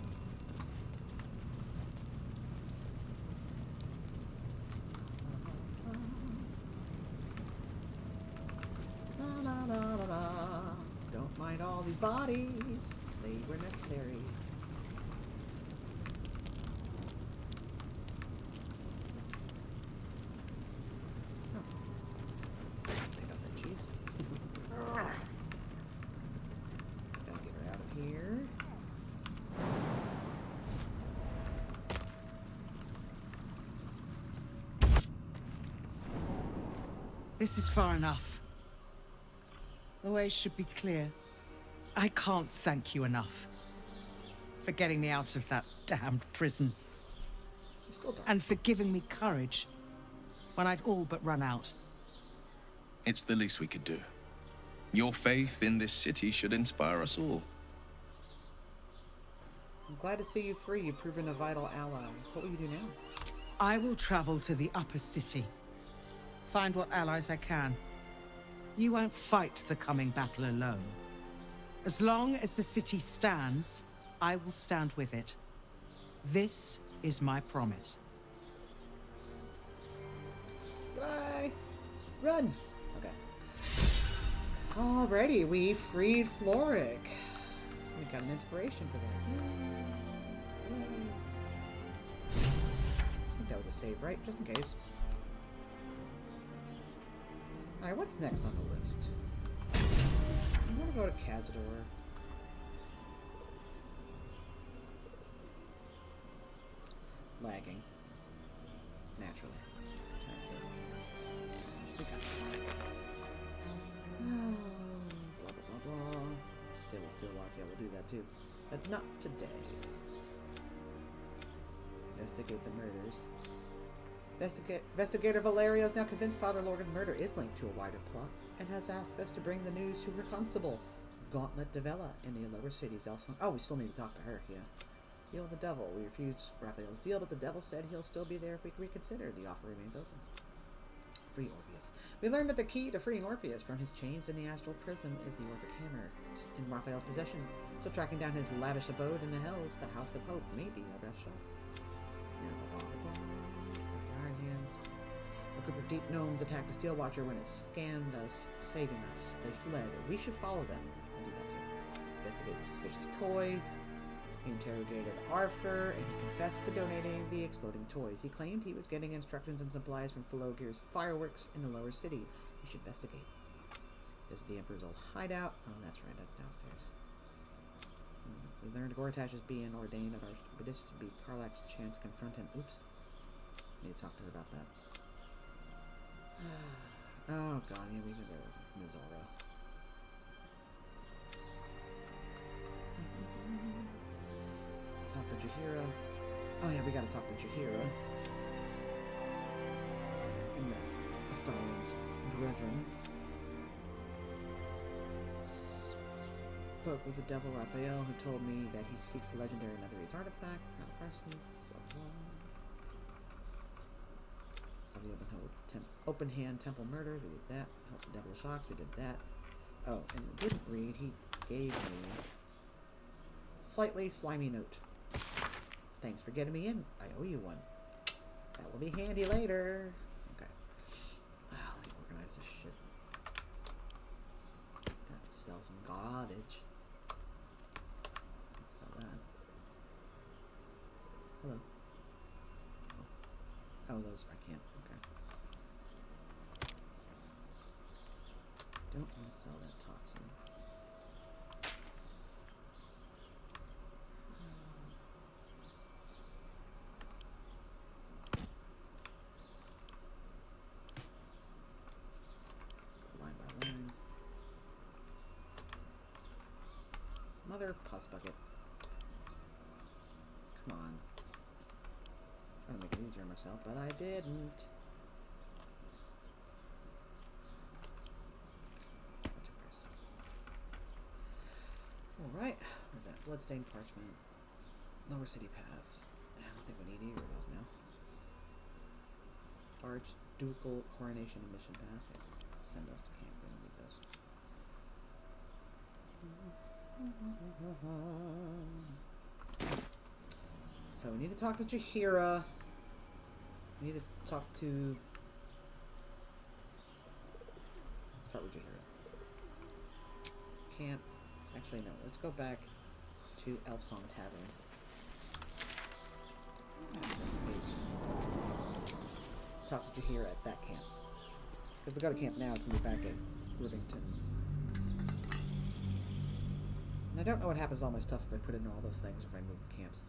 Don't mind all these bodies. They were necessary. Pick up that cheese. Gotta get her out of here. This is far enough. The way should be clear. I can't thank you enough for getting me out of that damned prison. And for giving me courage when I'd all but run out. It's the least we could do. Your faith in this city should inspire us all. I'm glad to see you free. You've proven a vital ally. What will you do now? I will travel to the upper city. Find what allies I can. You won't fight the coming battle alone. As long as the city stands, I will stand with it. This is my promise. Bye! Run! Okay. Alrighty, we freed Florrick. We got an inspiration for that. Yay. I think that was a save, right? Just in case. Alright, what's next on the list? I'm gonna go to Cazador. Lagging. Naturally. We got it. Blah, blah, blah, blah. Still watch. Yeah, we'll do that too. But not today. Investigate the murders. Investigator Valeria is now convinced Father Lorgan's murder is linked to a wider plot and has asked us to bring the news to her constable, Gauntlet Devella, in the lower cities. Elfsong. Oh, we still need to talk to her, yeah. Deal with the devil. We refused Raphael's deal, but the devil said he'll still be there if we reconsider. The offer remains open. Free Orpheus. We learned that the key to freeing Orpheus from his chains in the astral prison is the Orphic Hammer. It's in Raphael's possession, so tracking down his lavish abode in the hells, the House of Hope, may be our best shot. A group of deep gnomes attacked the Steel Watcher when it scanned us, saving us. They fled. We should follow them. I'll do that too. Investigate the suspicious toys. He interrogated Arthur, and he confessed to donating the exploding toys. He claimed he was getting instructions and supplies from Philogir's fireworks in the lower city. We should investigate. This is the Emperor's old hideout. Oh, that's right. That's downstairs. We learned Gortash is being ordained at Archbishop to be Karlach's chance to confront him. Oops. Need to talk to her about that. Oh god, yeah, we should go with Mizora. Talk to Jaheira. Oh yeah, we gotta talk to Jaheira. And the Astarion's brethren. Spoke with the devil Raphael, who told me that he seeks the legendary Netherese artifact. Parsons. The open hand temple murder, we did that. Help the devil shocks, we did that. Oh, and the didn't read, he gave me a slightly slimy note. Thanks for getting me in. I owe you one. That will be handy later. Okay. Well, let me organize this shit. Gotta sell some garbage. Sell that. Hello. Oh, those I can't. Okay. Don't want to sell that toxin. Line by line. Mother pus bucket. Come on. Trying to make it easier on myself, but I didn't. Alright, what is that? Bloodstained parchment. Lower City Pass. I don't think we need either of those now. Archducal Coronation and Mission Pass. Yeah. Send us to camp. We don't need those. So we need to talk to Jaheira. We need to talk to... Let's start with Jaheira. Camp. Actually, no. Let's go back to Elfsong Tavern. Access 8. Talk to Jaheira at that camp. Because we go to camp now, it's going to be back at Rivington. And I don't know what happens to all my stuff if I put in all those things, if I move camps.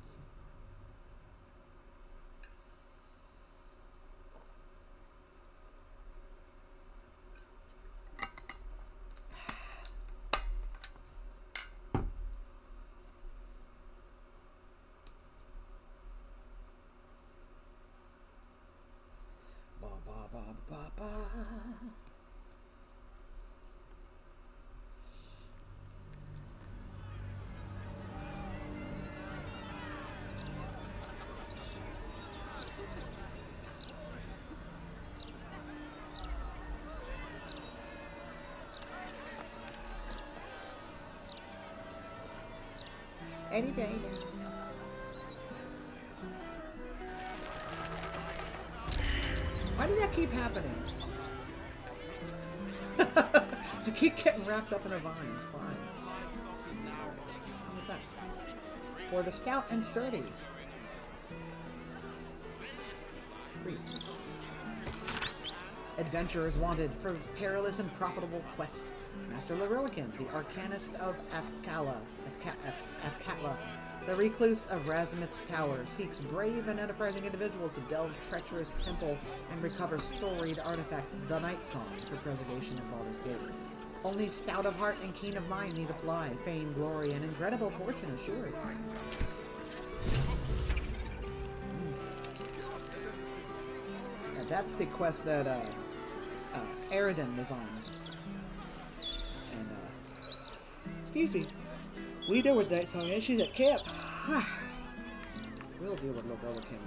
Any day now. Why does that keep happening? I keep getting wrapped up in a vine. Why? What's that? For the stout and sturdy. Free. Adventurers wanted for perilous and profitable quest. Master Lorilican, the arcanist of Afkala, the recluse of Razmith's Tower, seeks brave and enterprising individuals to delve treacherous temple and recover storied artifact, the Night Song, for preservation in Baldur's Gate. Only stout of heart and keen of mind need apply. Fame, glory, and incredible fortune assured. That's the quest that Aridin was on. And, excuse me. We know what Night Song is. She's at camp. We'll deal with Lorilican.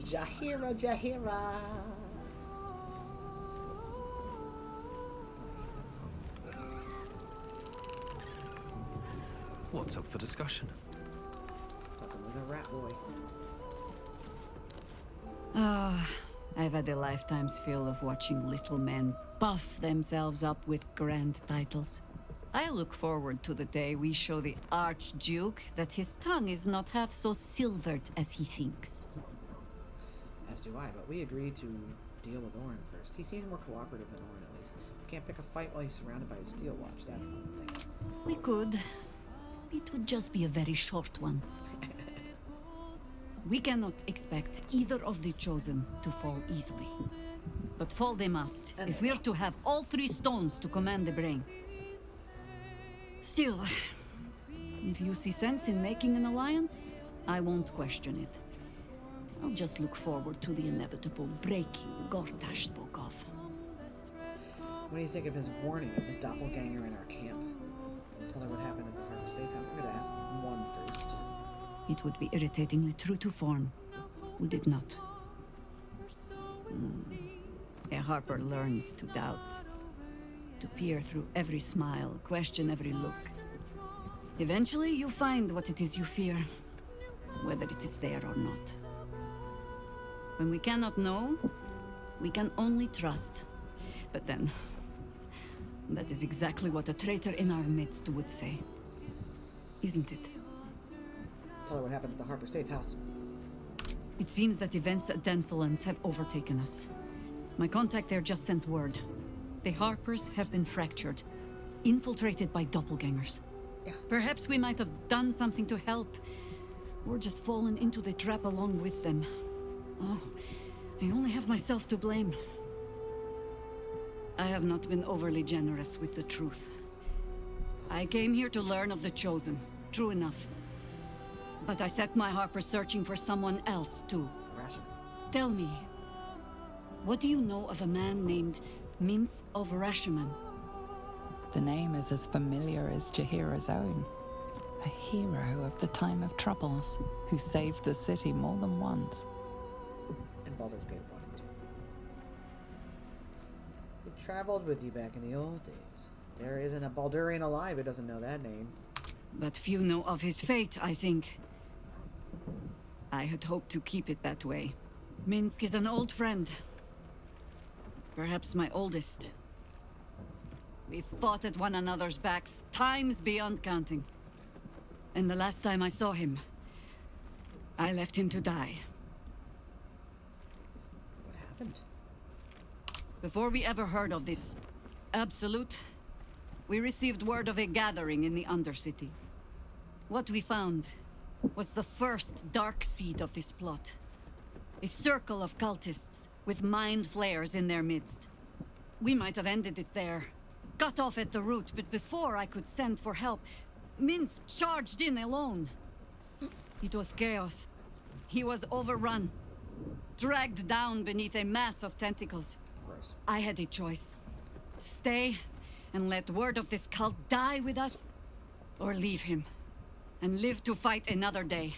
Jaheira, Jaheira. What's up for discussion? Talking with a rat boy. Ah, I've had a lifetime's fill of watching little men buff themselves up with grand titles. I look forward to the day we show the Archduke that his tongue is not half so silvered as he thinks. As do I, but we agreed to deal with Orin first. He seems more cooperative than Orin, at least. You can't pick a fight while he's surrounded by a steel watch. That's the thing. We could. It would just be a very short one. We cannot expect either of the chosen to fall easily. But fall they must, if we're to have all three stones to command the brain. Still, if you see sense in making an alliance, I won't question it. I'll just look forward to the inevitable breaking Gortash spoke of. What do you think of his warning of the doppelganger in our camp? Tell her what happened at the Harbor Safe House. I'm going to ask one first. It would be irritatingly true to form, would it not? A Harper learns to doubt, to peer through every smile, question every look. Eventually, you find what it is you fear, whether it is there or not. When we cannot know, we can only trust. But then, that is exactly what a traitor in our midst would say. Isn't it? Tell her what happened at the Harbor Safe House. It seems that events at Denthalans have overtaken us. My contact there just sent word. The Harpers have been fractured, infiltrated by doppelgangers. Yeah. Perhaps we might have done something to help, or just fallen into the trap along with them. Oh, I only have myself to blame. I have not been overly generous with the truth. I came here to learn of the Chosen, true enough. But I set my Harper searching for someone else, too. Ration. Tell me, what do you know of a man named Minsk of Rashomon? The name is as familiar as Jaheira's own. A hero of the time of troubles, who saved the city more than once. And Baldur's Gate 1 and 2. We traveled with you back in the old days. There isn't a Baldurian alive who doesn't know that name. But few know of his fate, I think. I had hoped to keep it that way. Minsk is an old friend. Perhaps my oldest. We fought at one another's backs, times beyond counting. And the last time I saw him, I left him to die. What happened? Before we ever heard of this Absolute, we received word of a gathering in the Undercity. What we found was the first dark seed of this plot. A circle of cultists with mind flayers in their midst. We might have ended it there, cut off at the root, but before I could send for help, Minsk charged in alone. It was chaos. He was overrun, dragged down beneath a mass of tentacles. Gross. I had a choice. Stay and let word of this cult die with us, or leave him and live to fight another day.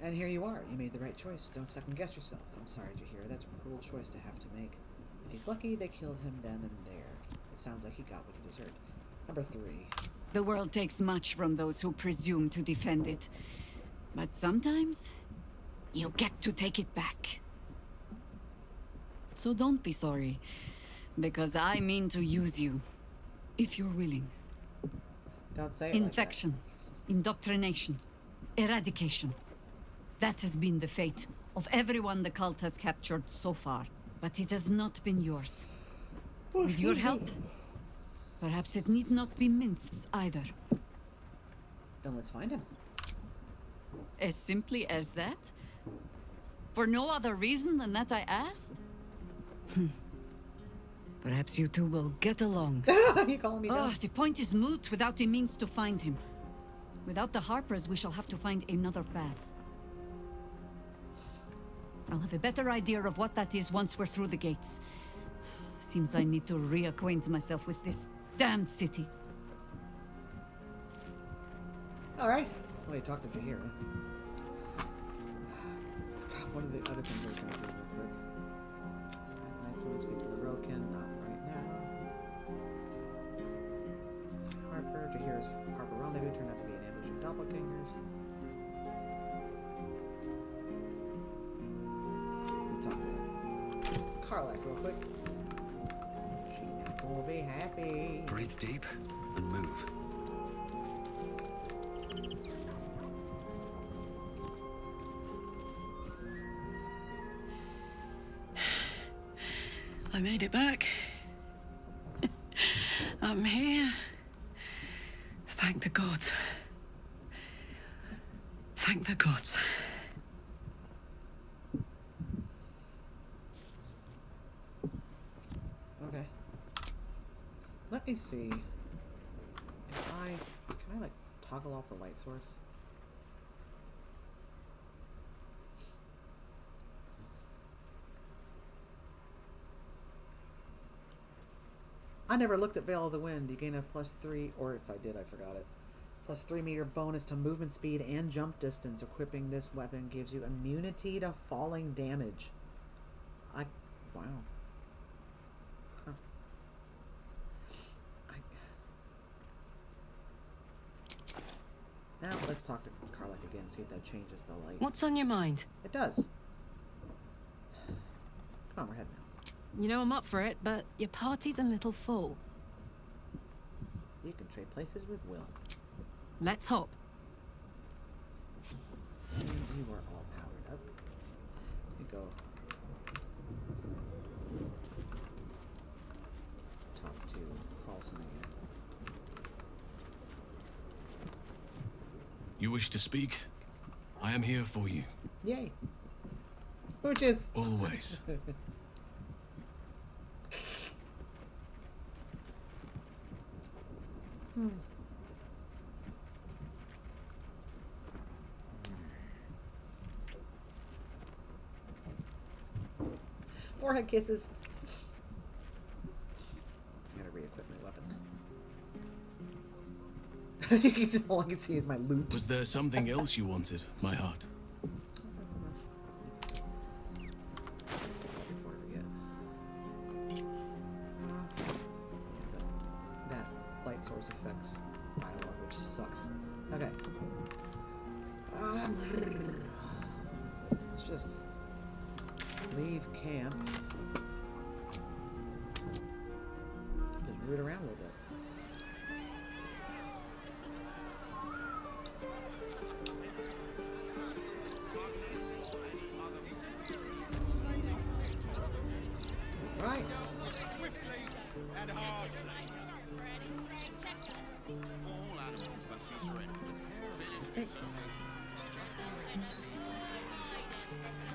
And here you are. You made the right choice. Don't second guess yourself. I'm sorry, Jaheira. That's a cruel choice to have to make. If he's lucky, they killed him then and there. It sounds like he got what he deserved. Number 3. The world takes much from those who presume to defend it. But sometimes, you get to take it back. So don't be sorry, because I mean to use you, if you're willing. Don't say it Infection, indoctrination, eradication. That has been the fate of everyone the cult has captured so far. But it has not been yours. With your help, perhaps it need not be Minsk's either. Then let's find him. As simply as that? For no other reason than that I asked? Perhaps you two will get along. You calling me down? The point is moot without a means to find him. Without the Harpers, we shall have to find another path. I'll have a better idea of what that is once we're through the gates. Seems I need to reacquaint myself with this damned city. Alright. Well, you talked to Jaheira. God, what are the other things we're going to do real quick? Alright, so let's speak to the Rokin. Not right now. Harper. Jaheira's Harper rendezvous turned out to be an ambush of doppelgangers. Talk to Karlach real quick. She will be happy. Breathe deep and move. I made it back. I'm here. Thank the gods. Thank the gods. Okay. Let me see. If can I like toggle off the light source? I never looked at Veil of the Wind. You gain a +3, or if I did, I forgot it. +3 meter bonus to movement speed and jump distance. Equipping this weapon gives you immunity to falling damage. Wow. Huh. Now let's talk to Karlach again, see if that changes the light. What's on your mind? It does. Come on, we're heading out. You know I'm up for it, but your party's a little full. You can trade places with Will. Let's hop. And you are all powered up. You go. Talk to Halsin again. You wish to speak? I am here for you. Yay. Smooches. Always. Forehead kisses. I gotta re-equip my weapon. All I can see is my loot. Was there something else you wanted, my heart? That's enough. Before I forget. That light source effects dialogue, which sucks. Okay. Let's just leave camp. Just root around a little bit. Right.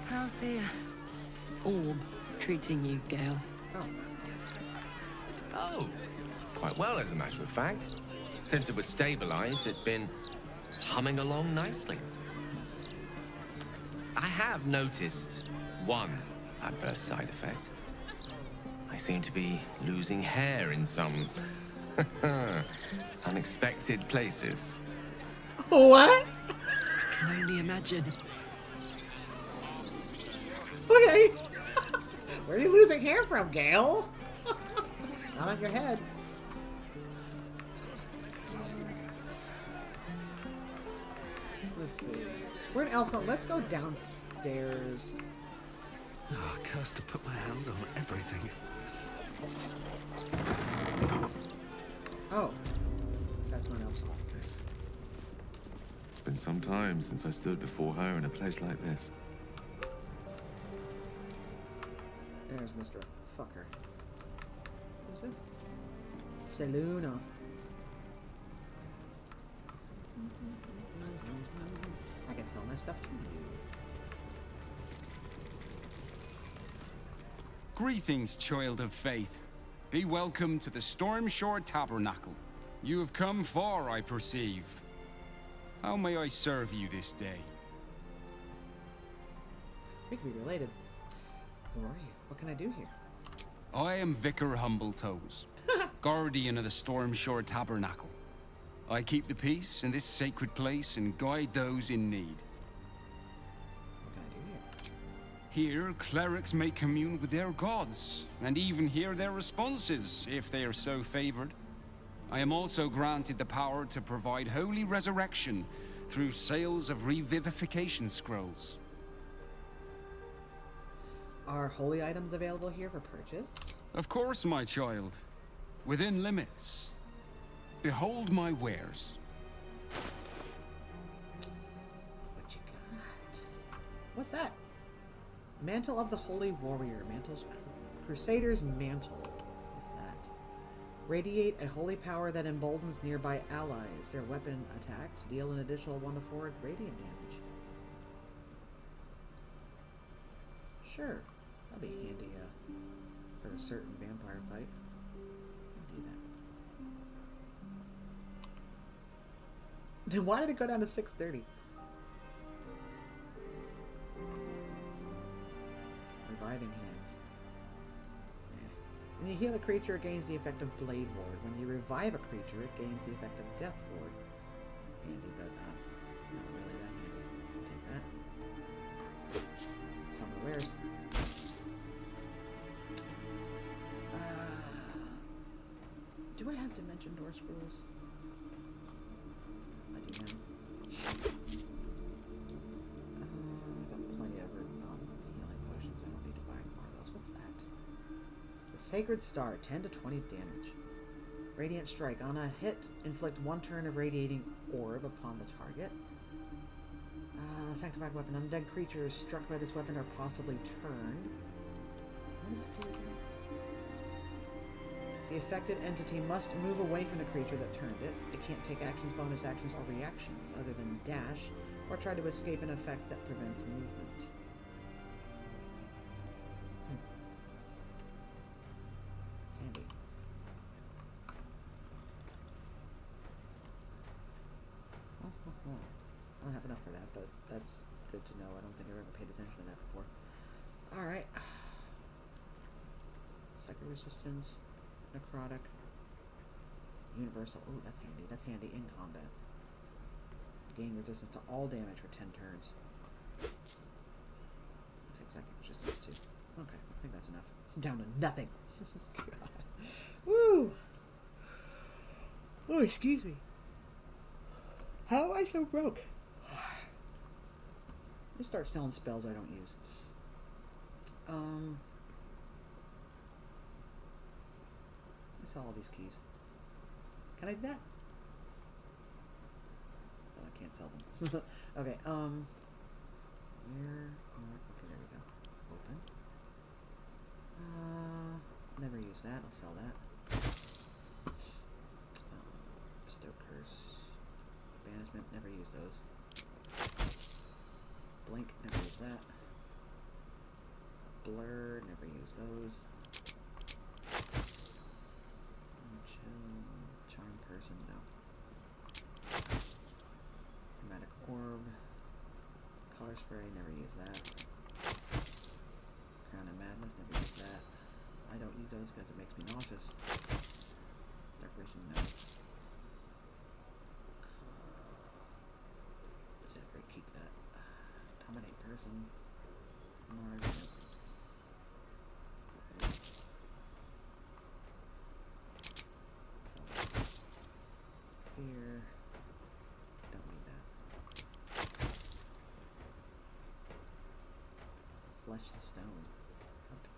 How's the orb treating you, Gale? Oh, quite well, as a matter of fact. Since it was stabilized, it's been humming along nicely. I have noticed one adverse side effect. I seem to be losing hair in some unexpected places. What? I can only imagine. Okay. Where are you losing hair from, Gale? Not on your head. Let's see. We're in Elfsong. Let's go downstairs. Oh, cursed to put my hands on everything. Oh. That's not Elfsong. It's been some time since I stood before her in a place like this. There's Mr. Fucker. Who's this? Seluna. I can sell my stuff to you. Greetings, child of faith. Be welcome to the Stormshore Tabernacle. You have come far, I perceive. How may I serve you this day? We could be related. Who are you? What can I do here? I am Vicar Humbletoes, guardian of the Stormshore Tabernacle. I keep the peace in this sacred place and guide those in need. What can I do here? Here, clerics may commune with their gods, and even hear their responses, if they are so favored. I am also granted the power to provide holy resurrection through sales of revivification scrolls. Are holy items available here for purchase? Of course, my child. Within limits. Behold my wares. What you got? What's that? Mantle of the Holy Warrior. Mantle's Crusader's Mantle. What's that? Radiate a holy power that emboldens nearby allies. Their weapon attacks deal an additional 1 to 4 radiant damage. Sure. That'll be handy for a certain vampire fight. I'll do that. Then why did it go down to 630? Reviving hands. Yeah. When you heal a creature, it gains the effect of Blade Ward. When you revive a creature, it gains the effect of Death Ward. Handy, but not really that handy. Take that. Summer wares. Do I have Dimension Door scrolls? I do now. I've got plenty of healing potions. I don't need to buy any more of those. What's that? The Sacred Star, 10 to 20 damage. Radiant Strike. On a hit, inflict 1 turn of radiating orb upon the target. Sanctified weapon. Undead creatures struck by this weapon are possibly turned. What does that do again? The affected entity must move away from the creature that turned it. It can't take actions, bonus actions, or reactions other than dash, or try to escape an effect that prevents movement. Handy. I don't have enough for that, but that's good to know. I don't think I've ever paid attention to that before. Alright. Psychic resistance. Necrotic. Universal. Ooh, that's handy. That's handy in combat. Gain resistance to all damage for 10 turns. Take second resistance too. Okay, I think that's enough. I'm down to nothing. God. Woo! Oh, excuse me. How am I so broke? Let's start selling spells I don't use. I sell all these keys. Can I do that? Oh, I can't sell them. Okay, where are... Okay, there we go. Open. Never use that. I'll sell that. Bestow curse. Banishment. Never use those. Blink. Never use that. Blur. Never use those. Charm person. No. Chromatic orb. Color spray. Never use that. Crown of madness. Never use that. I don't use those because it makes me nauseous. Decoration, no. Zephyr, keep that. Dominate person. Mars, no. Here. Don't need that. Flesh the stone.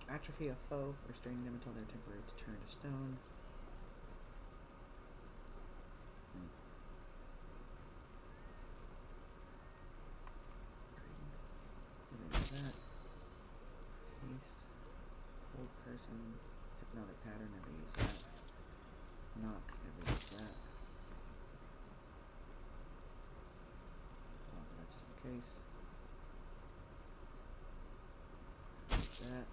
Atrophy a foe for restraining them until they're temporarily turned to stone. Never use that. Haste. Hold person. Hypnotic pattern. Never use that. Knock. Never use that. Lock that just in case. Use that.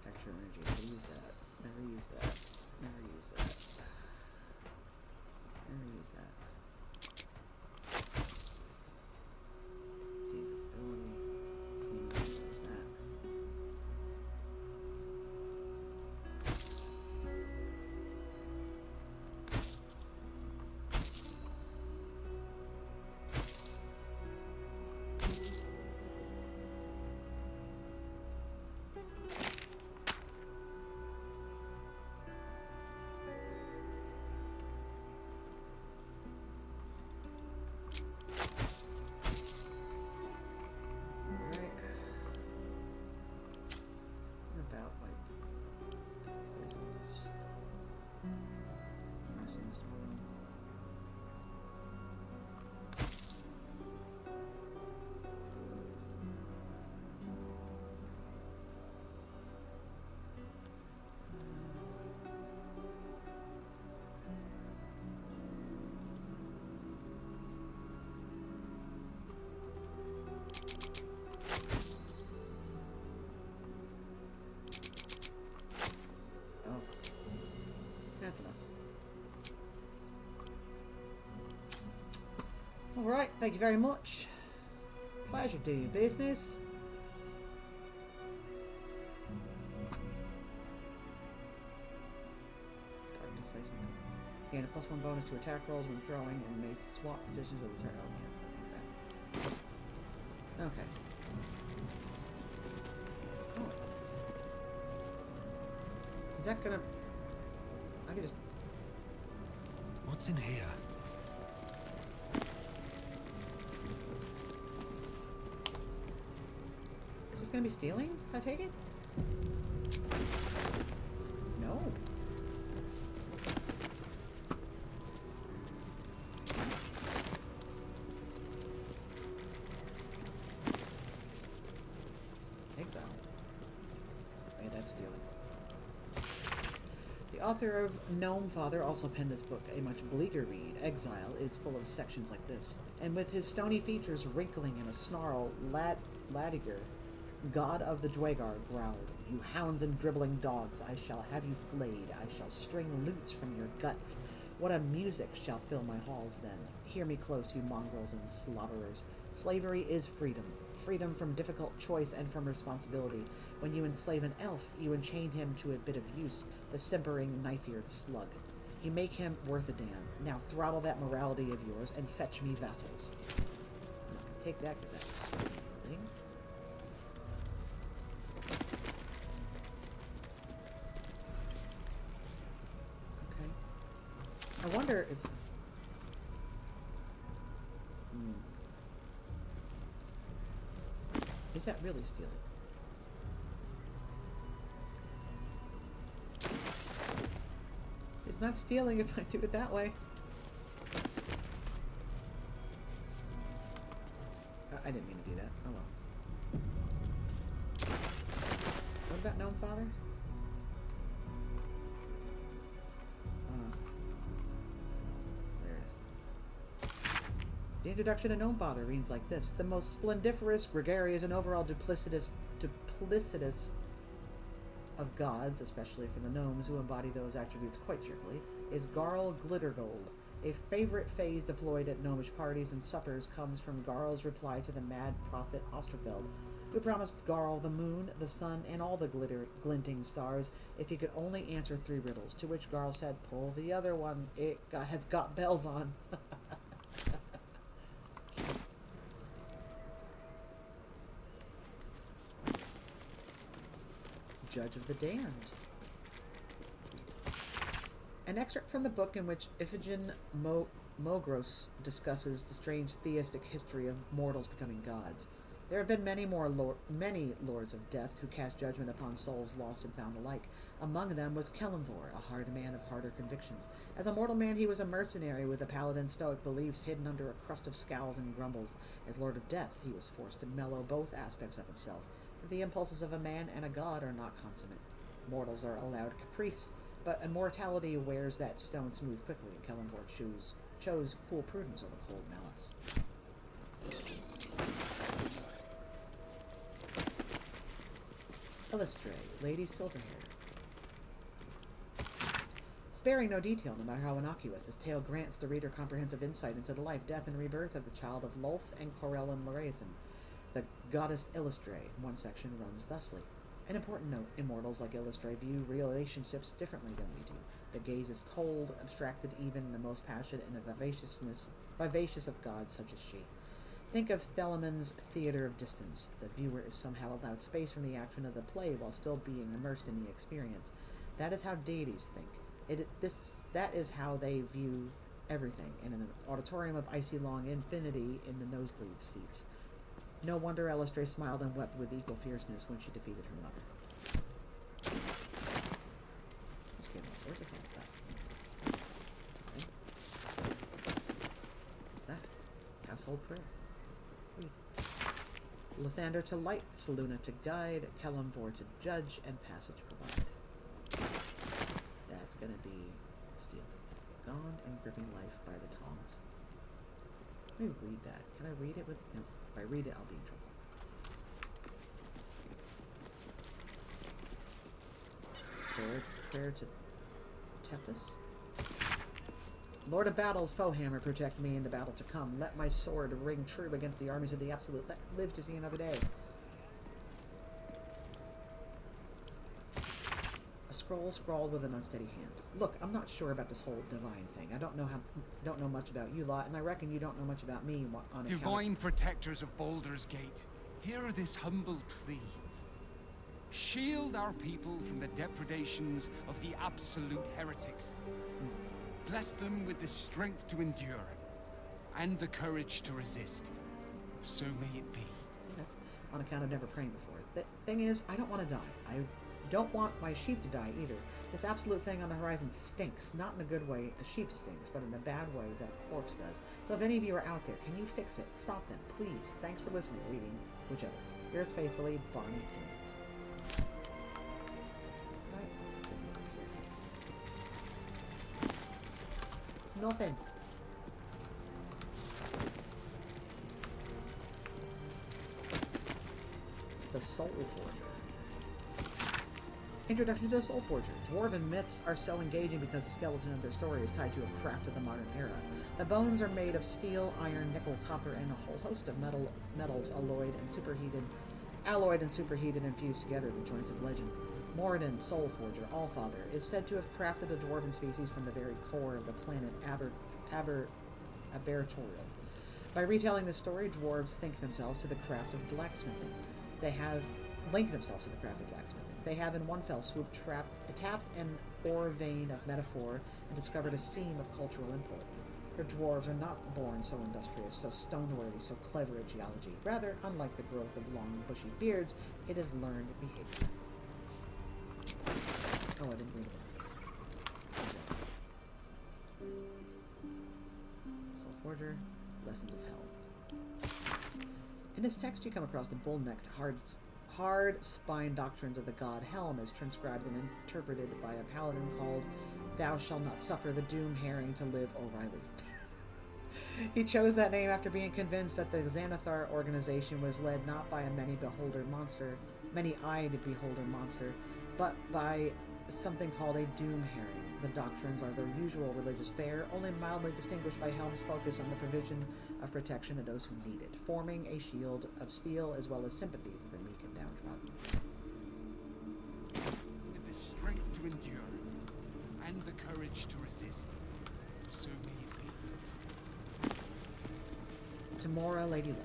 Extra energy. Never use that. Never use that. Never use that. Never use that. See invisibility. See use that. That's enough. Alright, thank you very much. Pleasure to do your business. Darkness basement. Gain a +1 bonus to attack rolls when throwing and may swap positions with a turn. Oh, okay. Oh. Is that gonna... I can just... What's in here? Is this gonna be stealing if I take it? No. Exile. Hey, that's stealing. The author of Gnome Father also penned this book, a much bleaker read. Exile is full of sections like this. And with his stony features wrinkling in a snarl, Ladiger, god of the Dwagar, growled, "You hounds and dribbling dogs, I shall have you flayed. I shall string loots from your guts. What a music shall fill my halls then. Hear me close, you mongrels and slaughterers. Slavery is freedom. Freedom from difficult choice and from responsibility. When you enslave an elf, you enchain him to a bit of use, the simpering, knife-eared slug. You make him worth a damn. Now throttle that morality of yours and fetch me vassals. I'm not going to take that because that's stealing. Okay. I wonder if... Is that really stealing? It's not stealing if I do it that way. I didn't mean to do that. Oh well. What about Gnome Father? There it is. The introduction to Gnome Father reads like this. The most splendiferous, gregarious, and overall duplicitous of gods, especially for the gnomes who embody those attributes quite cheerfully, is Garl Glittergold. A favorite phase deployed at gnomish parties and suppers comes from Garl's reply to the mad prophet Osterfeld, who promised Garl the moon, the sun, and all the glinting stars if he could only answer 3 riddles, to which Garl said, pull the other one, has got bells on. Judge of the Damned. An excerpt from the book in which Iphigenia Mogros discusses the strange theistic history of mortals becoming gods. There have been many lords of death who cast judgment upon souls lost and found alike. Among them was Kelemvor, a hard man of harder convictions. As a mortal man, he was a mercenary with a paladin's stoic beliefs hidden under a crust of scowls and grumbles. As Lord of Death, he was forced to mellow both aspects of himself. For the impulses of a man and a god are not consummate. Mortals are allowed caprice, but immortality wears that stone smooth quickly, and Kelemvor chose cool prudence over cold malice. Illustrate, Lady Silverhair. Sparing no detail, no matter how innocuous, this tale grants the reader comprehensive insight into the life, death, and rebirth of the child of Lolth and Corellin Lorathan, the goddess Illustrae. One section runs thusly. An important note, immortals like Illustrae view relationships differently than we do. The gaze is cold, abstracted even the most passionate and vivacious of gods such as she. Think of Thelamon's Theatre of Distance. The viewer is somehow allowed space from the action of the play while still being immersed in the experience. That is how deities think. That is how they view everything, in an auditorium of icy long infinity in the nosebleed seats. No wonder Illustrae smiled and wept with equal fierceness when she defeated her mother. Just getting all sorts of fun stuff. Okay. What's that? Household prayer. Lathander to light, Selûne to guide, Kelemvor to judge, and passage provide. That's gonna be steal. Gone and gripping life by the tongs. Let me read that. Can I read it with... No. If I read it, I'll be in trouble. Prayer to Tepis. Lord of battles, Foehammer, protect me in the battle to come. Let my sword ring true against the armies of the Absolute. Let live to see another day. A scroll scrawled with an unsteady hand. Look, I'm not sure about this whole divine thing. I don't know much about you lot, and I reckon you don't know much about me on account Divine protectors of Baldur's Gate, hear this humble plea. Shield our people from the depredations of the absolute heretics. Bless them with the strength to endure and the courage to resist. So may it be. Okay. On account of never praying before. The thing is, I don't want to die. I don't want my sheep to die either. This absolute thing on the horizon stinks. Not in a good way, a sheep stinks, but in a bad way that a corpse does. So if any of you are out there, can you fix it? Stop them, please. Thanks for listening, reading, whichever. Yours faithfully, Barney Haynes. Nothing. The Soul Forger. Introduction to the Soul Forger. Dwarven myths are so engaging because the skeleton of their story is tied to a craft of the modern era. The bones are made of steel, iron, nickel, copper, and a whole host of metals alloyed and superheated and fused together in the joints of legend. Moradin, Soul Forger, Allfather, is said to have crafted a dwarven species from the very core of the planet Abertorial. By retelling this story, dwarves think themselves to the craft of blacksmithing. They have linked themselves to the craft of blacksmithing. They have in one fell swoop tapped an ore vein of metaphor and discovered a seam of cultural import. Their dwarves are not born so industrious, so stoneworthy, so clever at geology. Rather, unlike the growth of long, bushy beards, it is learned behavior. Oh, I didn't read it. Soul Forger, Lessons of Hell. In this text, you come across the bull-necked, hard-spined doctrines of the god Helm as transcribed and interpreted by a paladin called Thou Shalt Not Suffer the Doom Herring to Live O'Reilly. He chose that name after being convinced that the Xanathar organization was led not by a many-eyed beholder monster, but by something called a doom herring. The doctrines are their usual religious fare, only mildly distinguished by Helm's focus on the provision of protection to those who need it, forming a shield of steel as well as sympathy for the meek and downtrodden. And the strength to endure, and the courage to resist. So be it. Tamora, Lady Luck.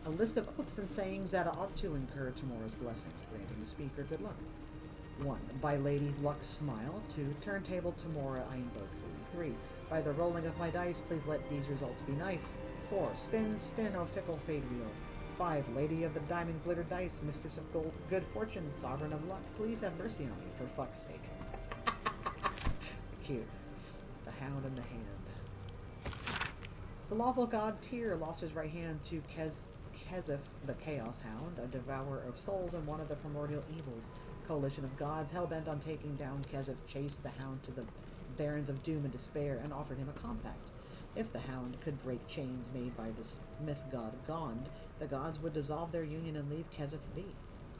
A list of oaths and sayings that ought to incur Tamora's blessings, granting the speaker good luck. 1. By Lady Luck's smile. 2. Turntable Tamora Einberg. 3. By the rolling of my dice, please let these results be nice. 4. Spin, spin, O fickle fate wheel. 5. Lady of the diamond glittered dice, mistress of good fortune, sovereign of luck, please have mercy on me, for fuck's sake. Cute. The Hound and the Hand. The lawful god Tyr lost his right hand to Kezif, the Chaos Hound, a devourer of souls and one of the primordial evils. Coalition of gods hell-bent on taking down Kezif chased the Hound to the barrens of doom and despair and offered him a compact. If the Hound could break chains made by the smith god Gond, the gods would dissolve their union and leave Kezif be.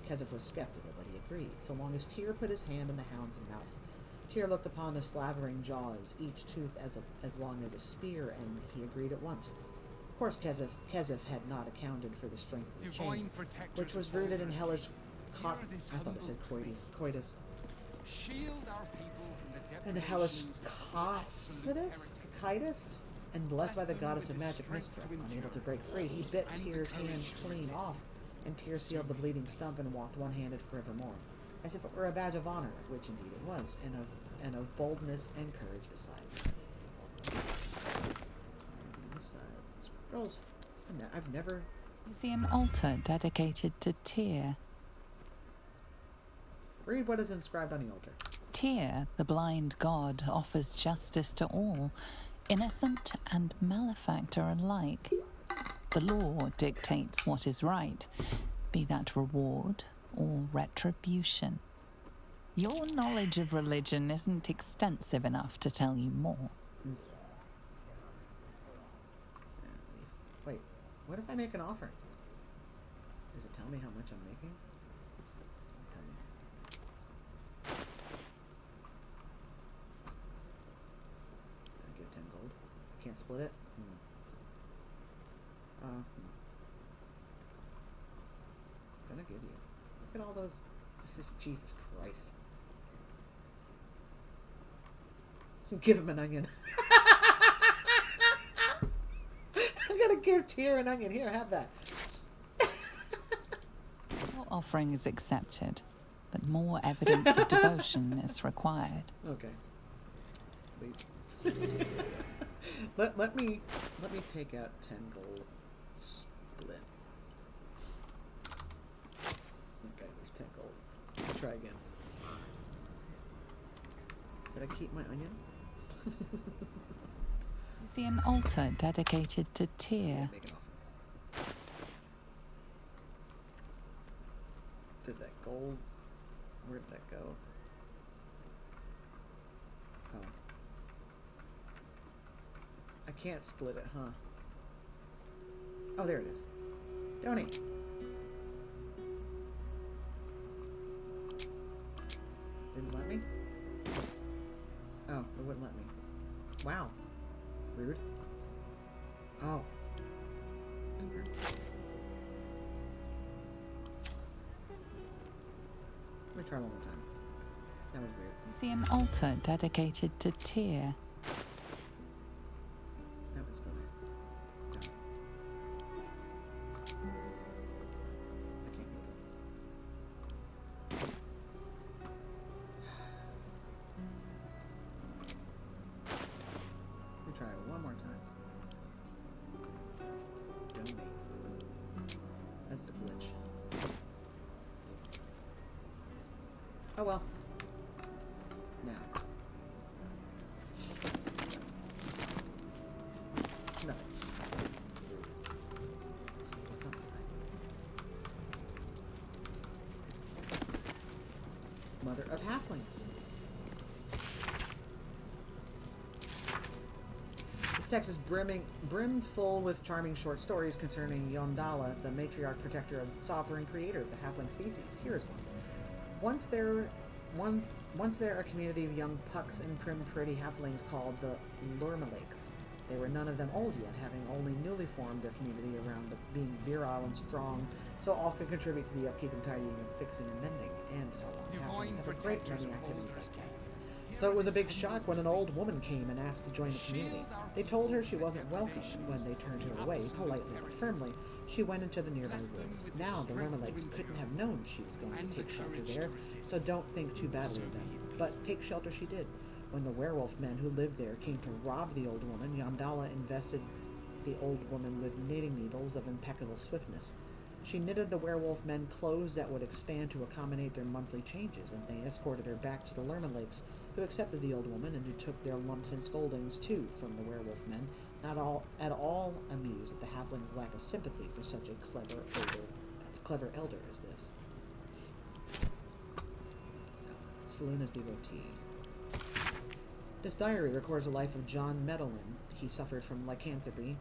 Kezif was skeptical, but he agreed, so long as Tyr put his hand in the Hound's mouth. Tyr looked upon the slavering jaws, each tooth as long as a spear, and he agreed at once. Of course, Kezif had not accounted for the strength of the chain, which was rooted in hellish I thought it said coitus. Shield our people from the And the hellish Coitus, and blessed by the goddess of magic Mystra, unable to break free, he bit Tyr's hand clean off, and Tyr sealed the bleeding stump and walked one-handed forevermore, as if it were a badge of honor, which indeed it was, and of boldness and courage besides. Scrolls. I've never... You see an altar dedicated to Tyr. Read what is inscribed on the altar. Tyr, the blind god, offers justice to all, innocent and malefactor alike. The law dictates what is right, be that reward or retribution. Your knowledge of religion isn't extensive enough to tell you more. Wait, what if I make an offer? Does it tell me how much I'm making? Tell me. I get 10 gold. Can't split it? Gonna give you. Look at all those. This is Jesus Christ. Give him an onion. I'm gonna give Tyr an onion. Here, have that. Your offering is accepted, but more evidence of devotion is required. Okay. let me take out 10 gold. Split. Okay, there's 10 gold. Let's try again. Did I keep my onion? You see an altar dedicated to Tyr. Did that gold? Where did that go? Oh. I can't split it, huh? Oh, there it is. Donate. Didn't let me? Oh, it wouldn't let me. Wow. Rude. Oh. Let me try one more time. That was weird. You see an altar dedicated to Tyr. That was still there. I can't move it. Let me try it one more time. Donate. That's the glitch. Oh well. Now. Nothing. What's on this side? Mother of Halflings. This text is brimmed full with charming short stories concerning Yondala, the matriarch protector of sovereign creator of the halfling species. Here is one. Once there a community of young pucks and prim pretty halflings called the Lurmalakes. They were none of them old yet, having only newly formed their community around being virile and strong, so all could contribute to the upkeep and tidying and fixing and mending, and so on. Halflings have a great many activities like that. So it was a big shock when an old woman came and asked to join the community. They told her she wasn't welcome. When they turned her away, politely but firmly, she went into the nearby woods. Now, the Lurmalakes couldn't have known she was going to take shelter there, so don't think too badly of them. But take shelter she did. When the werewolf men who lived there came to rob the old woman, Yondala invested the old woman with knitting needles of impeccable swiftness. She knitted the werewolf men clothes that would expand to accommodate their monthly changes, and they escorted her back to the Lurmalakes, who accepted the old woman and who took their lumps and scoldings, too, from the werewolf men, not at all amused at the halfling's lack of sympathy for such a clever elder as this. Saloon's devotee. This diary records the life of John Medellin. He suffered from lycanthropy,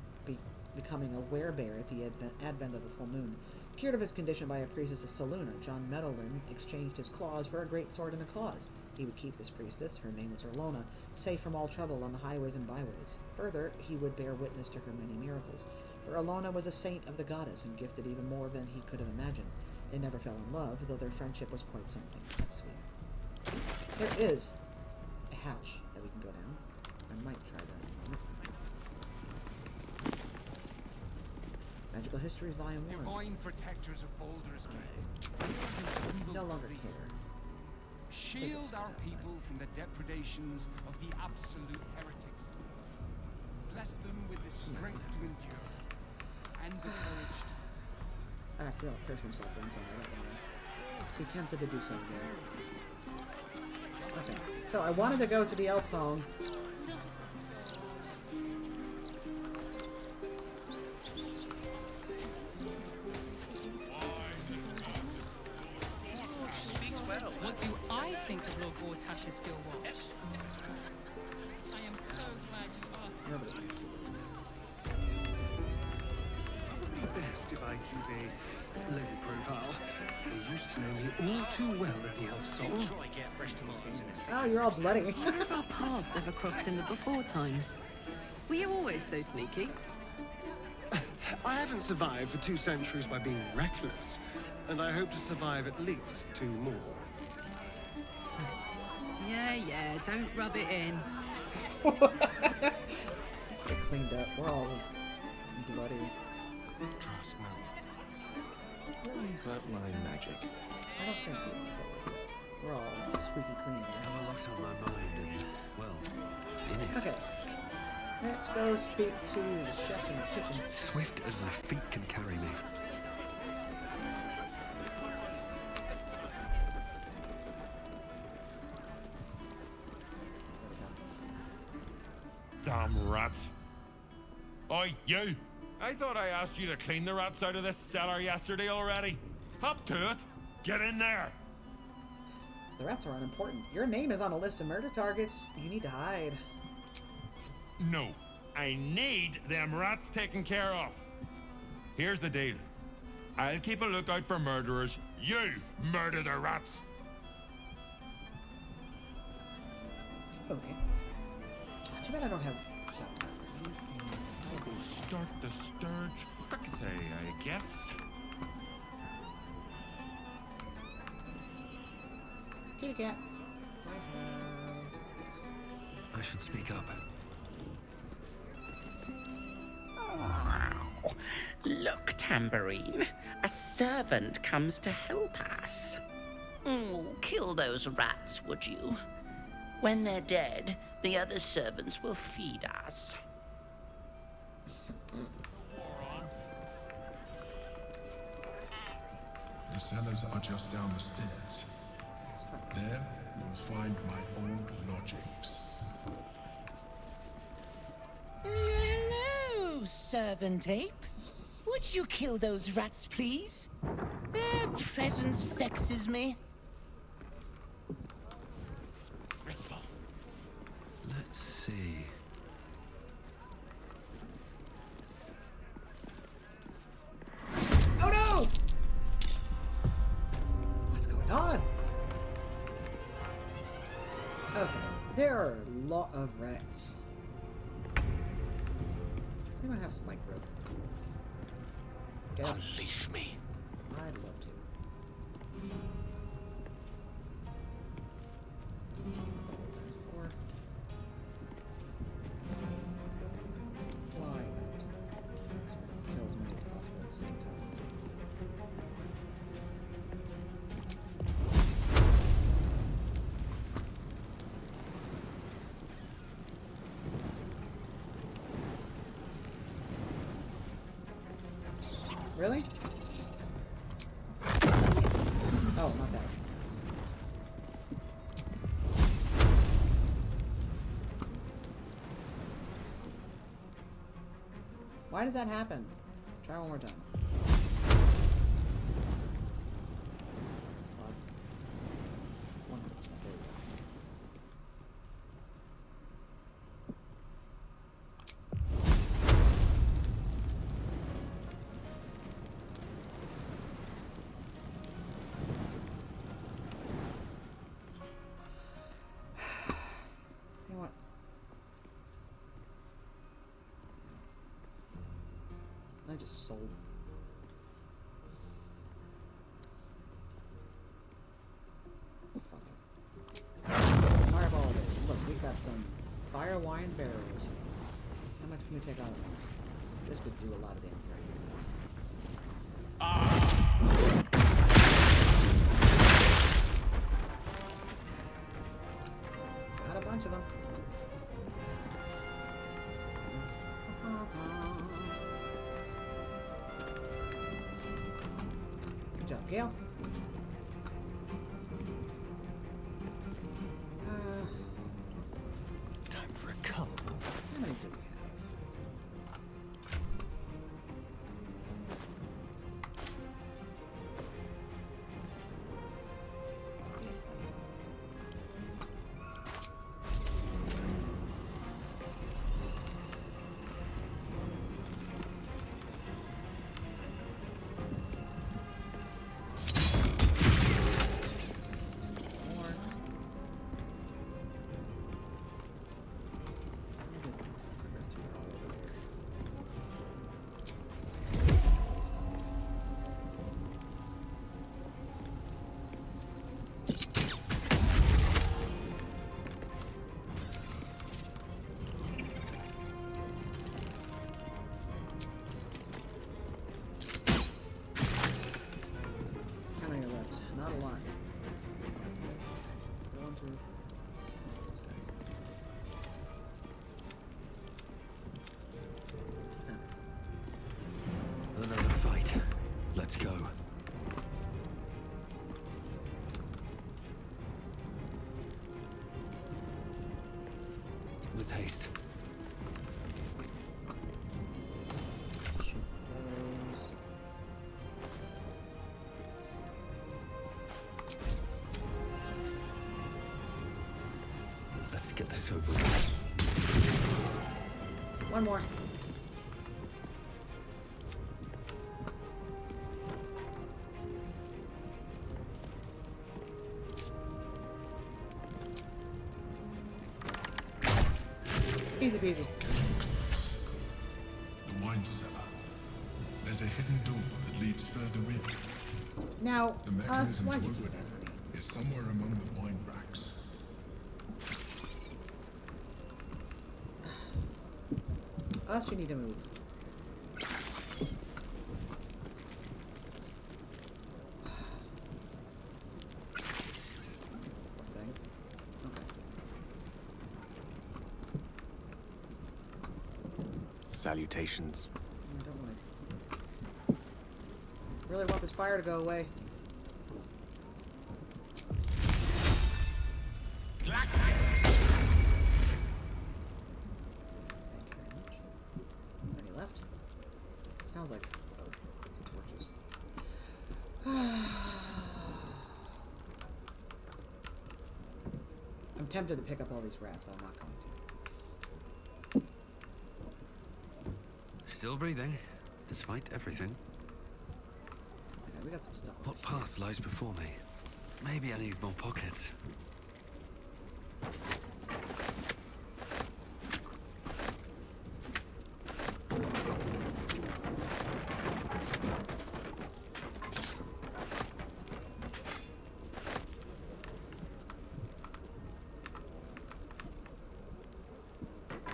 becoming a werebear at the advent of the full moon. Cured of his condition by a priestess of Saluna, John Medellin exchanged his claws for a great sword and a cause. He would keep this priestess, her name was Orlona, safe from all trouble on the highways and byways. Further, he would bear witness to her many miracles. For Orlona was a saint of the goddess and gifted even more than he could have imagined. They never fell in love, though their friendship was quite something. That's sweet. There is a hatch that we can go down. I might try that in a moment. Magical Histories Volume 1. Divine protectors of Baldur's Gate. No longer care. Shield our people from the depredations of the absolute heretics. Bless them with the strength to endure and the courage to... I accidentally cursed myself in, so I don't want to be tempted to do so again. Okay, so I wanted to go to the Elfsong. What do I think of Lord Gortash's still watch? I am so glad you asked. Nobody. Probably best if I keep a low profile. They used to know me all too well at the Elfsong. Oh, you're all bloody. I wonder if our paths ever crossed in the before times. Were you always so sneaky? I haven't survived for 2 centuries by being reckless, and I hope to survive at least 2 more. Yeah, don't rub it in. Get cleaned up. We're all bloody. Trust me. But my magic. I don't think we're all squeaky clean I here. have a lot on my mind and, well, in it. Okay. Let's go speak to the chef in the kitchen. Swift as my feet can carry me. Damn rats. Oi, you! I thought I asked you to clean the rats out of this cellar yesterday already. Hop to it. Get in there. The rats are unimportant. Your name is on a list of murder targets. You need to hide. No. I need them rats taken care of. Here's the deal. I'll keep a lookout for murderers. You murder the rats. Okay. Too bad I don't have shot. I'll go start the sturge fricassee, I guess. Kitty cat. I should speak up. Oh, look, Tambourine. A servant comes to help us. Oh, kill those rats, would you? When they're dead, the other servants will feed us. The cellars are just down the stairs. There, you will find my old lodgings. Hello, servant ape. Would you kill those rats, please? Their presence vexes me. Let's see. Oh no! What's going on? Okay, there are a lot of rats. Anyone have spike growth? Yeah. Unleash me. I'd love to. There's 4. Why not? Kill as many as possible at the same time. Really? Oh, not that. Why does that happen? Try one more time. 100%. There we go. You know what? I just sold. Fuck it. Fireball. Look, we've got some fire wine barrels. How much can we take out of this? This could do a lot of damage right here. Got a bunch of them. Good job, Gale. Time for a cull. How many do we have? How many are left? Not a lot. 1, 2. Another fight. Let's go. With haste. Shoot those. Let's get this over with. One more. peasy. The wine cellar. There's a hidden door that leads further in. Now, The mechanism why to did you do open that, it honey? is somewhere among the wine racks. Us, you need to move. Salutations. Don't worry. Really want this fire to go away. Any left? Sounds like it's torches. I'm tempted to pick up all these rats, but I'm not going to. Still breathing, despite everything. Okay, we got some stuff. What path lies before me? Maybe I need more pockets.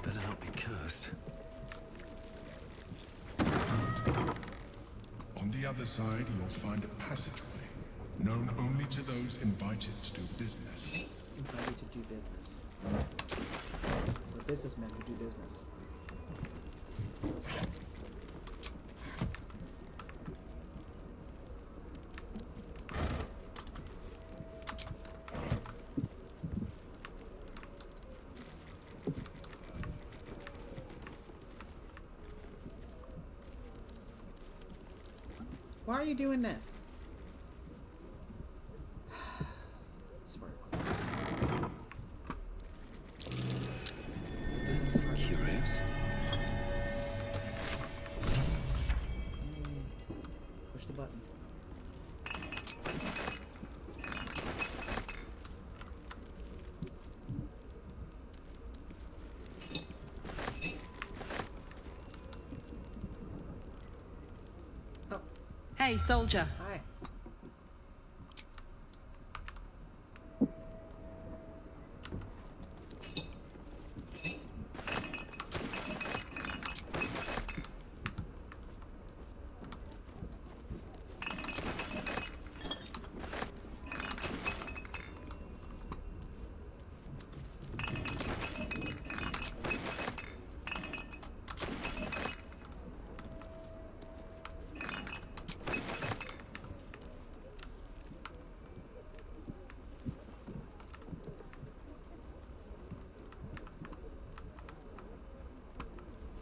Better not be cursed. On the other side, you'll find a passageway, known only to those invited to do business. Invited to do business. We're businessmen who do business. Why are you doing this? That's curious. Push the button. Hey, soldier. Hi.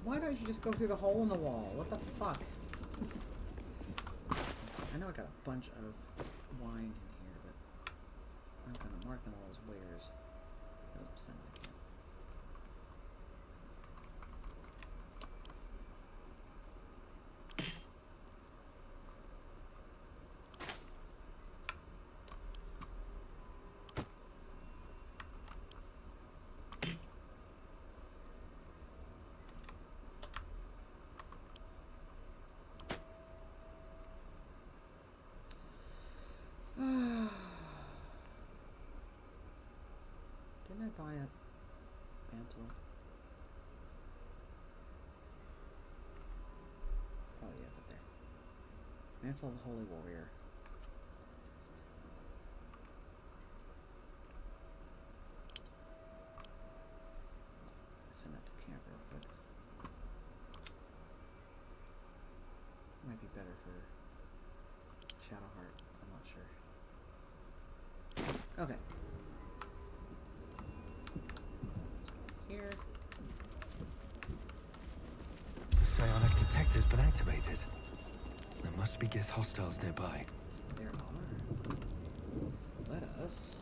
Why don't you just go through the hole in the wall? What the fuck? I know I got a bunch of wine in here, but I'm gonna mark them all as wares. Doesn't sound like it. Didn't I buy a mantle? Oh yeah, it's up there. Mantle of the Holy Warrior. Send that to camp real quick. Might be better for Shadowheart. I'm not sure. Okay. Here. Psionic detector's been activated. There must be Gith hostiles nearby. There are. Let us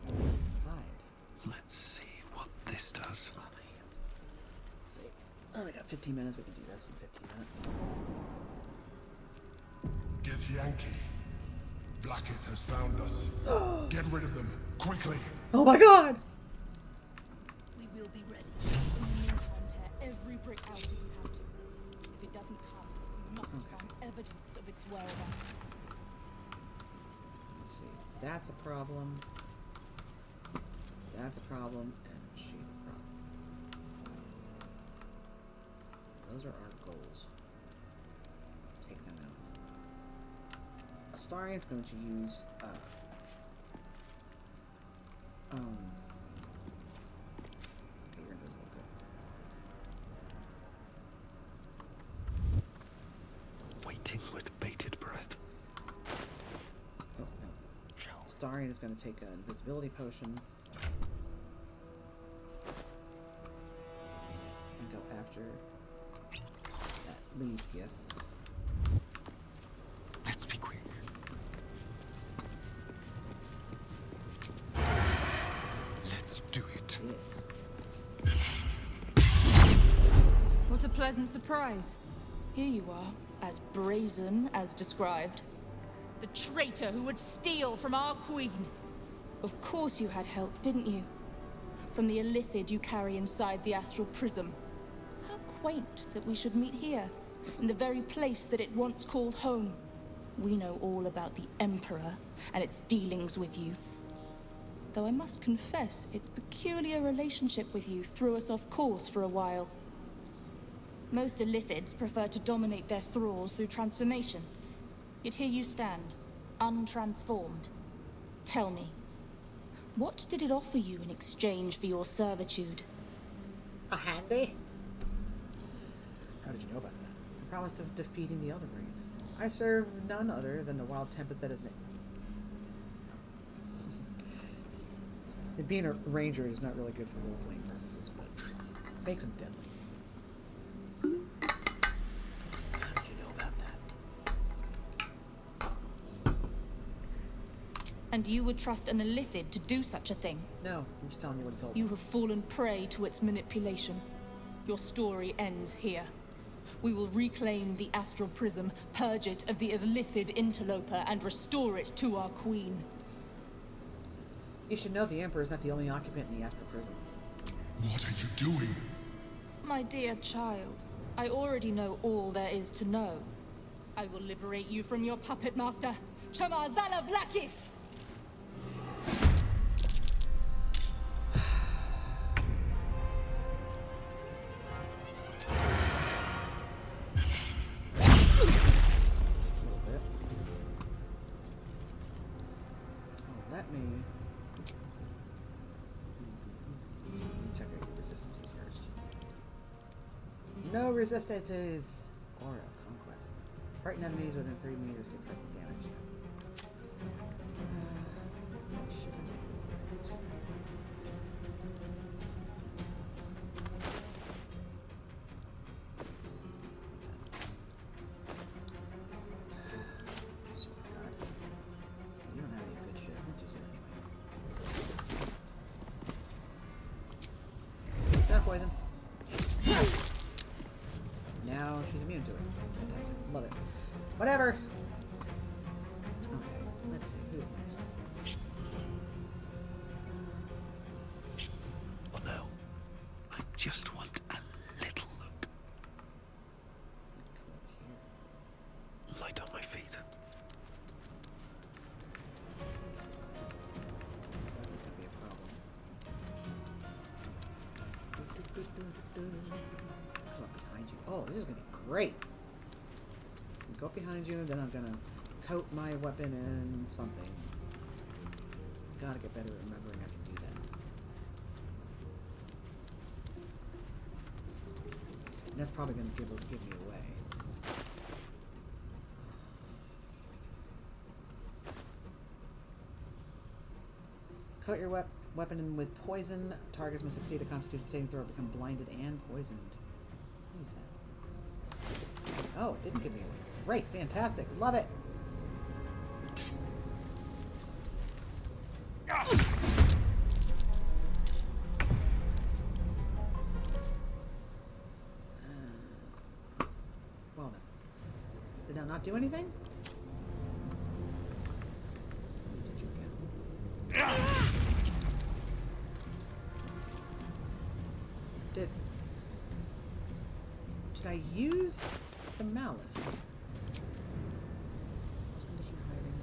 hide. Let's see what this does. Oh, my hands. Let's see. Oh, we got 15 minutes. We can do this in 15 minutes. Githyanki. Blackith has found us. Get rid of them, quickly. Oh my god! We will be ready. break out if you have to. If it doesn't come, you must find evidence of its whereabouts. Let's see. That's a problem. That's a problem, and she's a problem. Those are our goals. Take them out. Astarian's going to use okay, you're invisible, good. Waiting with bated breath. Oh no. Astarian is going to take an invisibility potion. And go after that lead Gith. Let's be quick. Let's do it. Yes. What a pleasant surprise. Here you are, as brazen as described. The traitor who would steal from our queen. Of course you had help, didn't you? From the illithid you carry inside the astral prism. How quaint that we should meet here, in the very place that it once called home. We know all about the Emperor and its dealings with you. Though I must confess, its peculiar relationship with you threw us off course for a while. Most illithids prefer to dominate their thralls through transformation. Yet here you stand, untransformed. Tell me, what did it offer you in exchange for your servitude? A handy? How did you know about that? The promise of defeating the Elder Brain. I serve none other than the wild tempest that is named. Being a ranger is not really good for role-playing purposes, but it makes him deadly. How did you know about that? And you would trust an illithid to do such a thing? No, I'm just telling you what he told me. You have fallen prey to its manipulation. Your story ends here. We will reclaim the astral prism, purge it of the illithid interloper, and restore it to our queen. You should know the Emperor is not the only occupant in the astral prison. What are you doing? My dear child, I already know all there is to know. I will liberate you from your puppet master, Shamar Zala Blakith! Let me check out your resistances first. No resistances! Aura Conquest. Frighten enemies within 3 meters take frightened damage. You don't have any good shit. What is it anyway? Not poison. Now she's immune to it. Fantastic. Love it. Whatever. Okay, let's see. Who's next? Oh no. I just want a little look. Light on my feet. That's gonna be a problem. Come up behind you. Oh, this is gonna be great. Go up behind you, and then I'm gonna coat my weapon in something. Gotta get better at remembering I can do that. And that's probably gonna give me away. Coat your weapon in with poison. Targets must succeed a Constitution saving throw, become blinded and poisoned. What is that? Oh, it didn't give me away. Great, fantastic, love it. Well then, did that not do anything? Did you again? Did I use the malice? Condition hiding.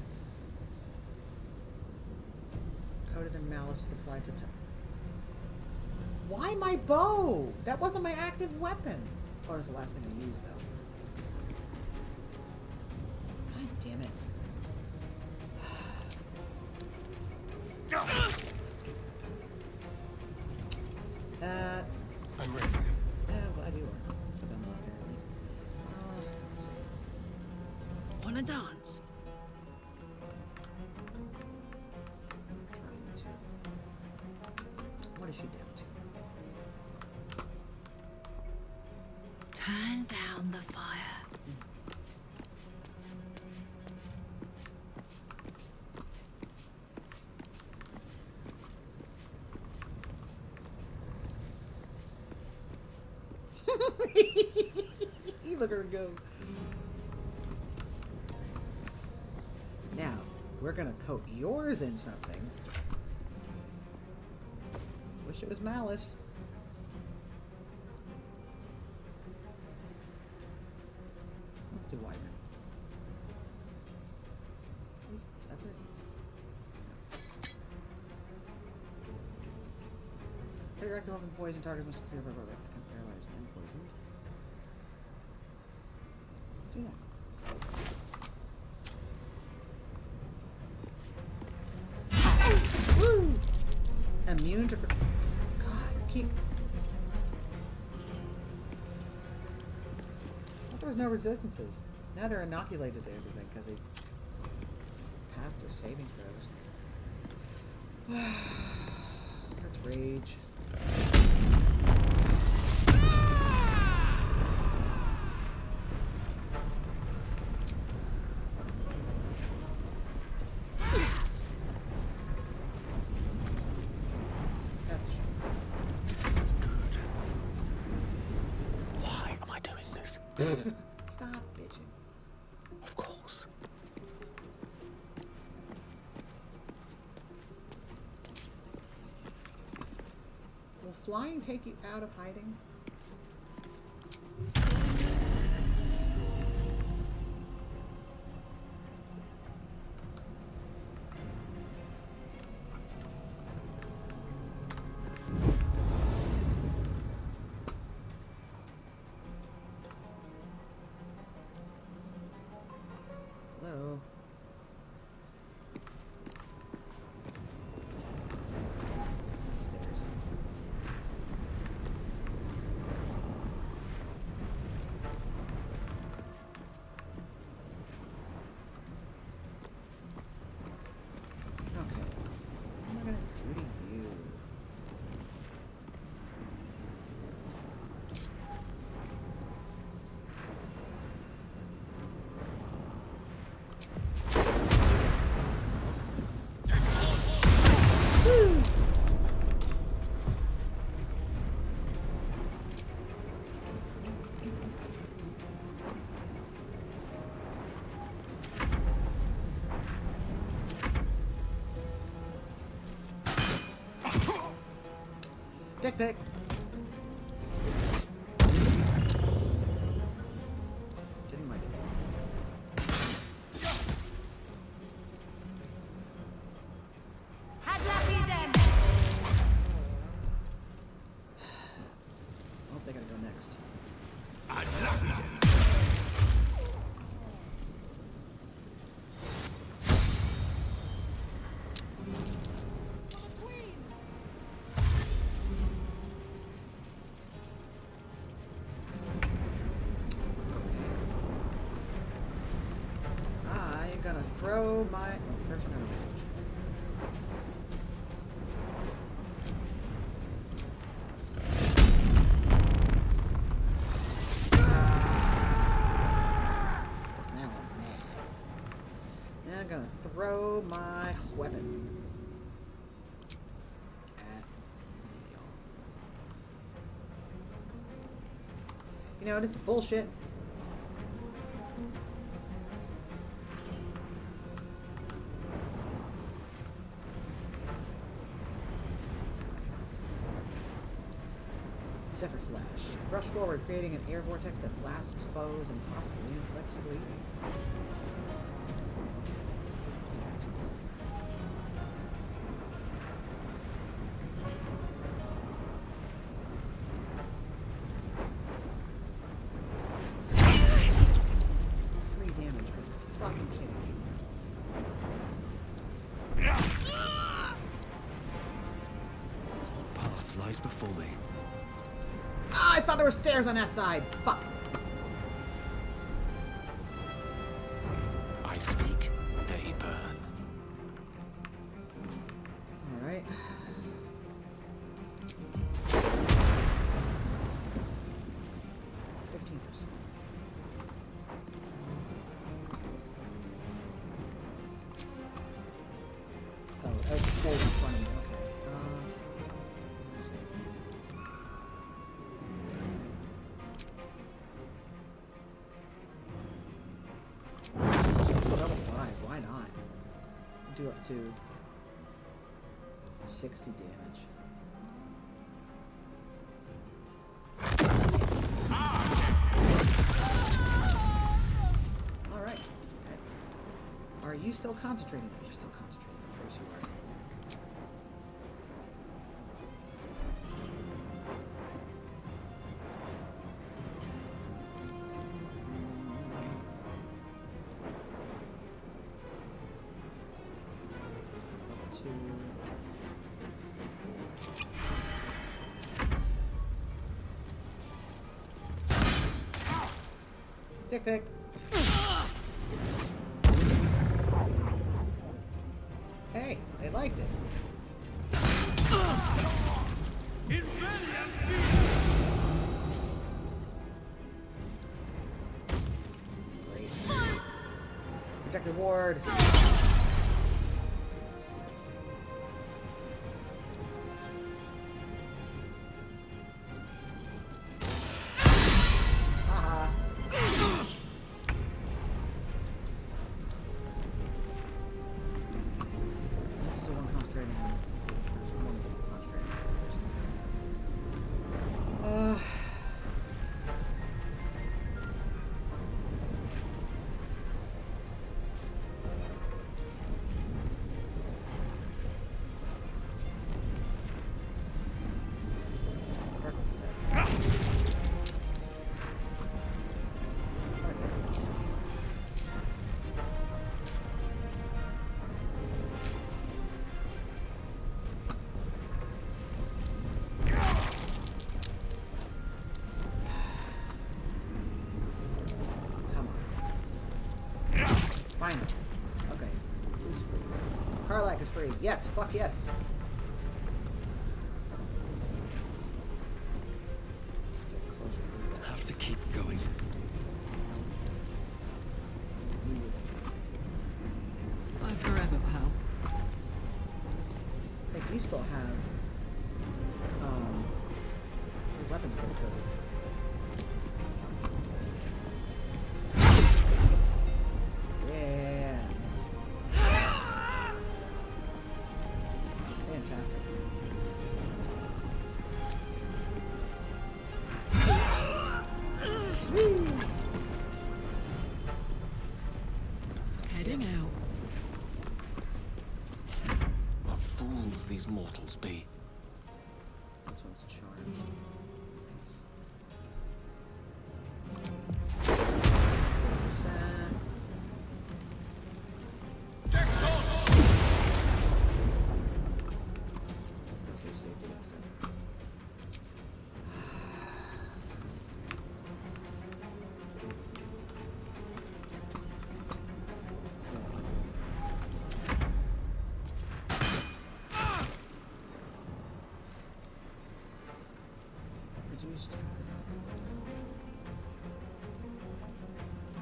Coated in malice was applied to Why my bow? That wasn't my active weapon. Oh, it was the last thing I used, though. God damn it. I'm ready. I'm glad you are. Because I'm not apparently. Let's see. Wanna dance? What is she down to? Turn down the fire. Look at her go. Now, we're gonna coat yours in something. Wish it was malice. Let's do wyvern. Radioactive weapon poison targets must clear become paralyzed and poisoned. Do that. Woo! Immune to. God, keep. I thought there was no resistances. Now they're inoculated to everything because they passed their saving throws. That's rage. Stop bitching. Of course. Will flying take you out of hiding? Hello. Stairs. Okay. What am I gonna do to you? Dick pic. Getting my dick. Oh, they gotta go next. I'm gonna throw my. Oh, first I'm gonna rage. Now I'm mad. Now I'm gonna throw my weapon at y'all. You know, this is bullshit. Zephyr Flash. Rush forward, creating an air vortex that blasts foes and possibly inflicts bleeding. There were stairs on that side. Fuck. I speak, they burn. All right. Oh, that's cold and funny. Okay. Let's see. Level 5, why not? Do up to 60 damage. Alright. Okay. Are you still concentrating? You're still concentrating. Of course you are. Dick pic. Hey, they liked it. Great. Protected ward. Finally. Okay. Who's free? Karlach is free. Yes, fuck yes. Have to keep going. Bye forever, pal. I think you still have your weapons skill code. Yeah. Fantastic. Woo. Heading out. What fools these mortals be. This one's charmed. Nice.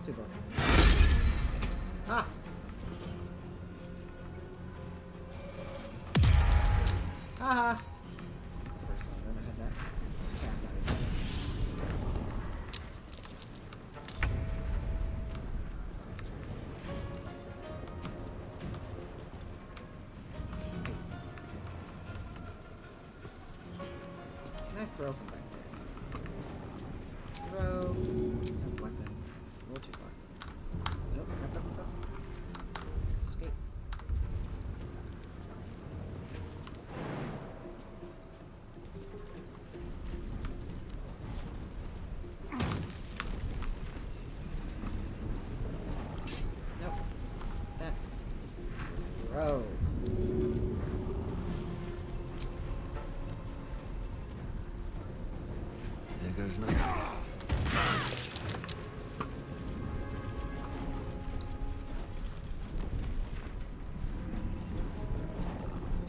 2 both. Ah! Ah! That's the first time I've ever had that cast out of it. Can I throw from back there?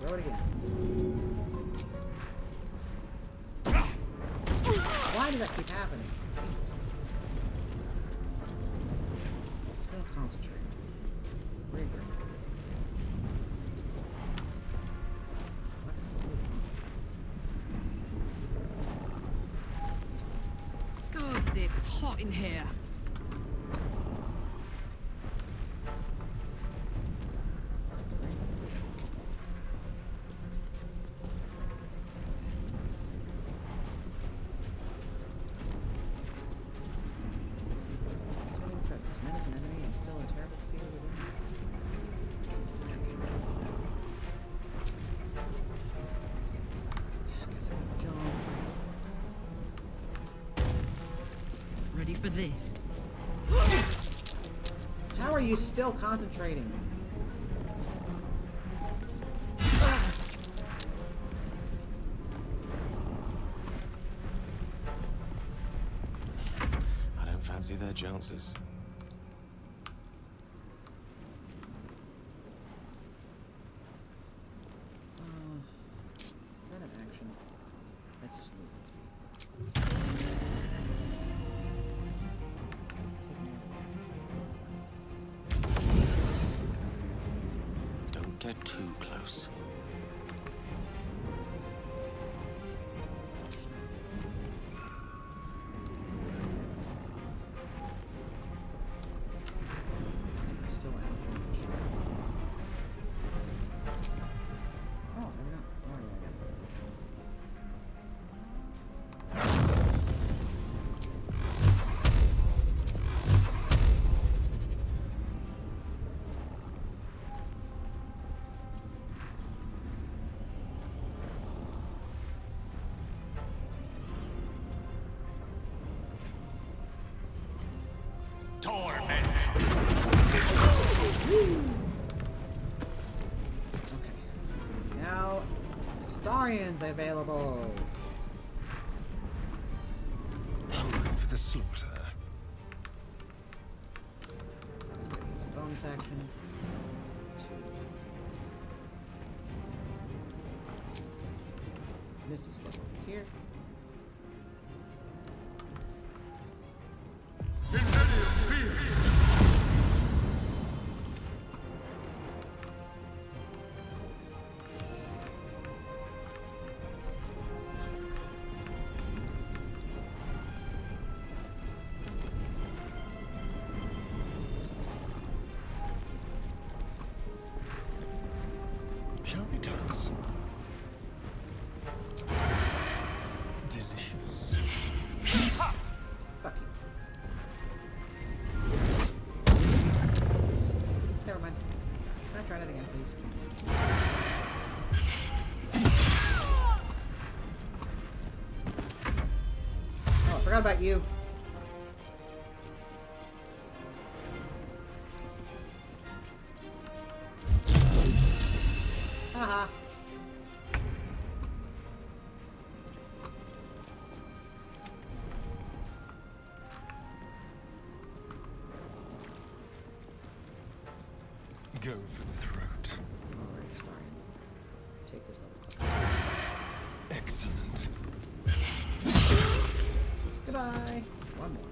Throw it again. Why does that keep happening? Still concentrating. Regroup. What is going on? Gods, it's hot in here. Ready for this? How are you still concentrating? I don't fancy their chances. Not an action. That's just movement speed. Don't get too close. Still out of range. Oh, maybe not. Oh, yeah. Okay. Now, Starians available. Hungry for the slaughter. It's a bonus action. 2. Misty step over here. Shall we dance? Delicious. Fuck you. Never mind. Can I try that again, please? Oh, I forgot about you. Haha. Go for the throat. Alright, sorry. Take this one. Excellent. Goodbye. One more.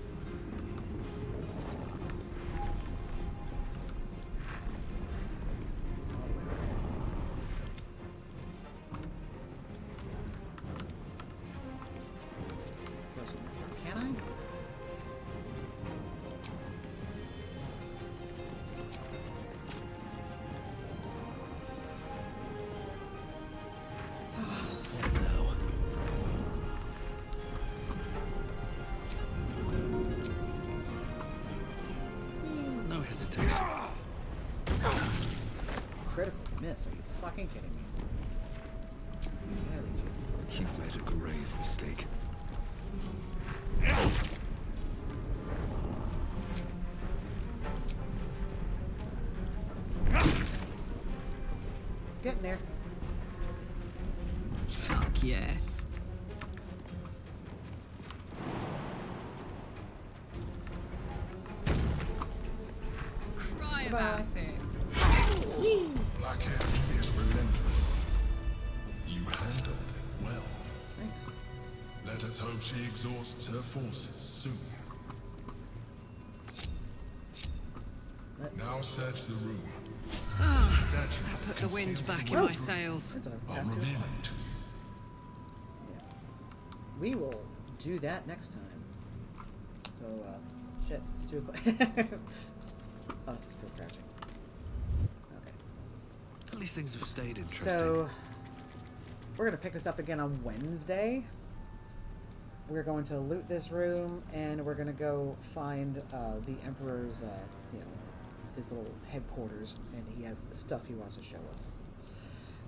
Can I? No hesitation. Critical miss. Are you fucking kidding me? You've made a grave mistake. Getting there. Fuck yes. Cry about it. Blackhair is relentless. Let us hope she exhausts her forces soon. Now search the room. I put the wind back in my sails. I'll reveal it to you. We will do that next time. So, shit, it's 2 o'clock. Oh, this is still crashing. Okay. At least things have stayed interesting. So, we're going to pick this up again on Wednesday. We're going to loot this room, and we're going to go find the Emperor's, his little headquarters, and he has stuff he wants to show us.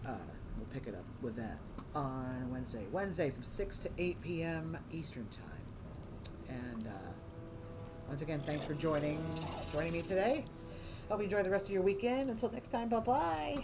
We'll pick it up with that on Wednesday. Wednesday from 6 to 8 p.m. Eastern Time. And once again, thanks for joining me today. Hope you enjoy the rest of your weekend. Until next time, bye-bye.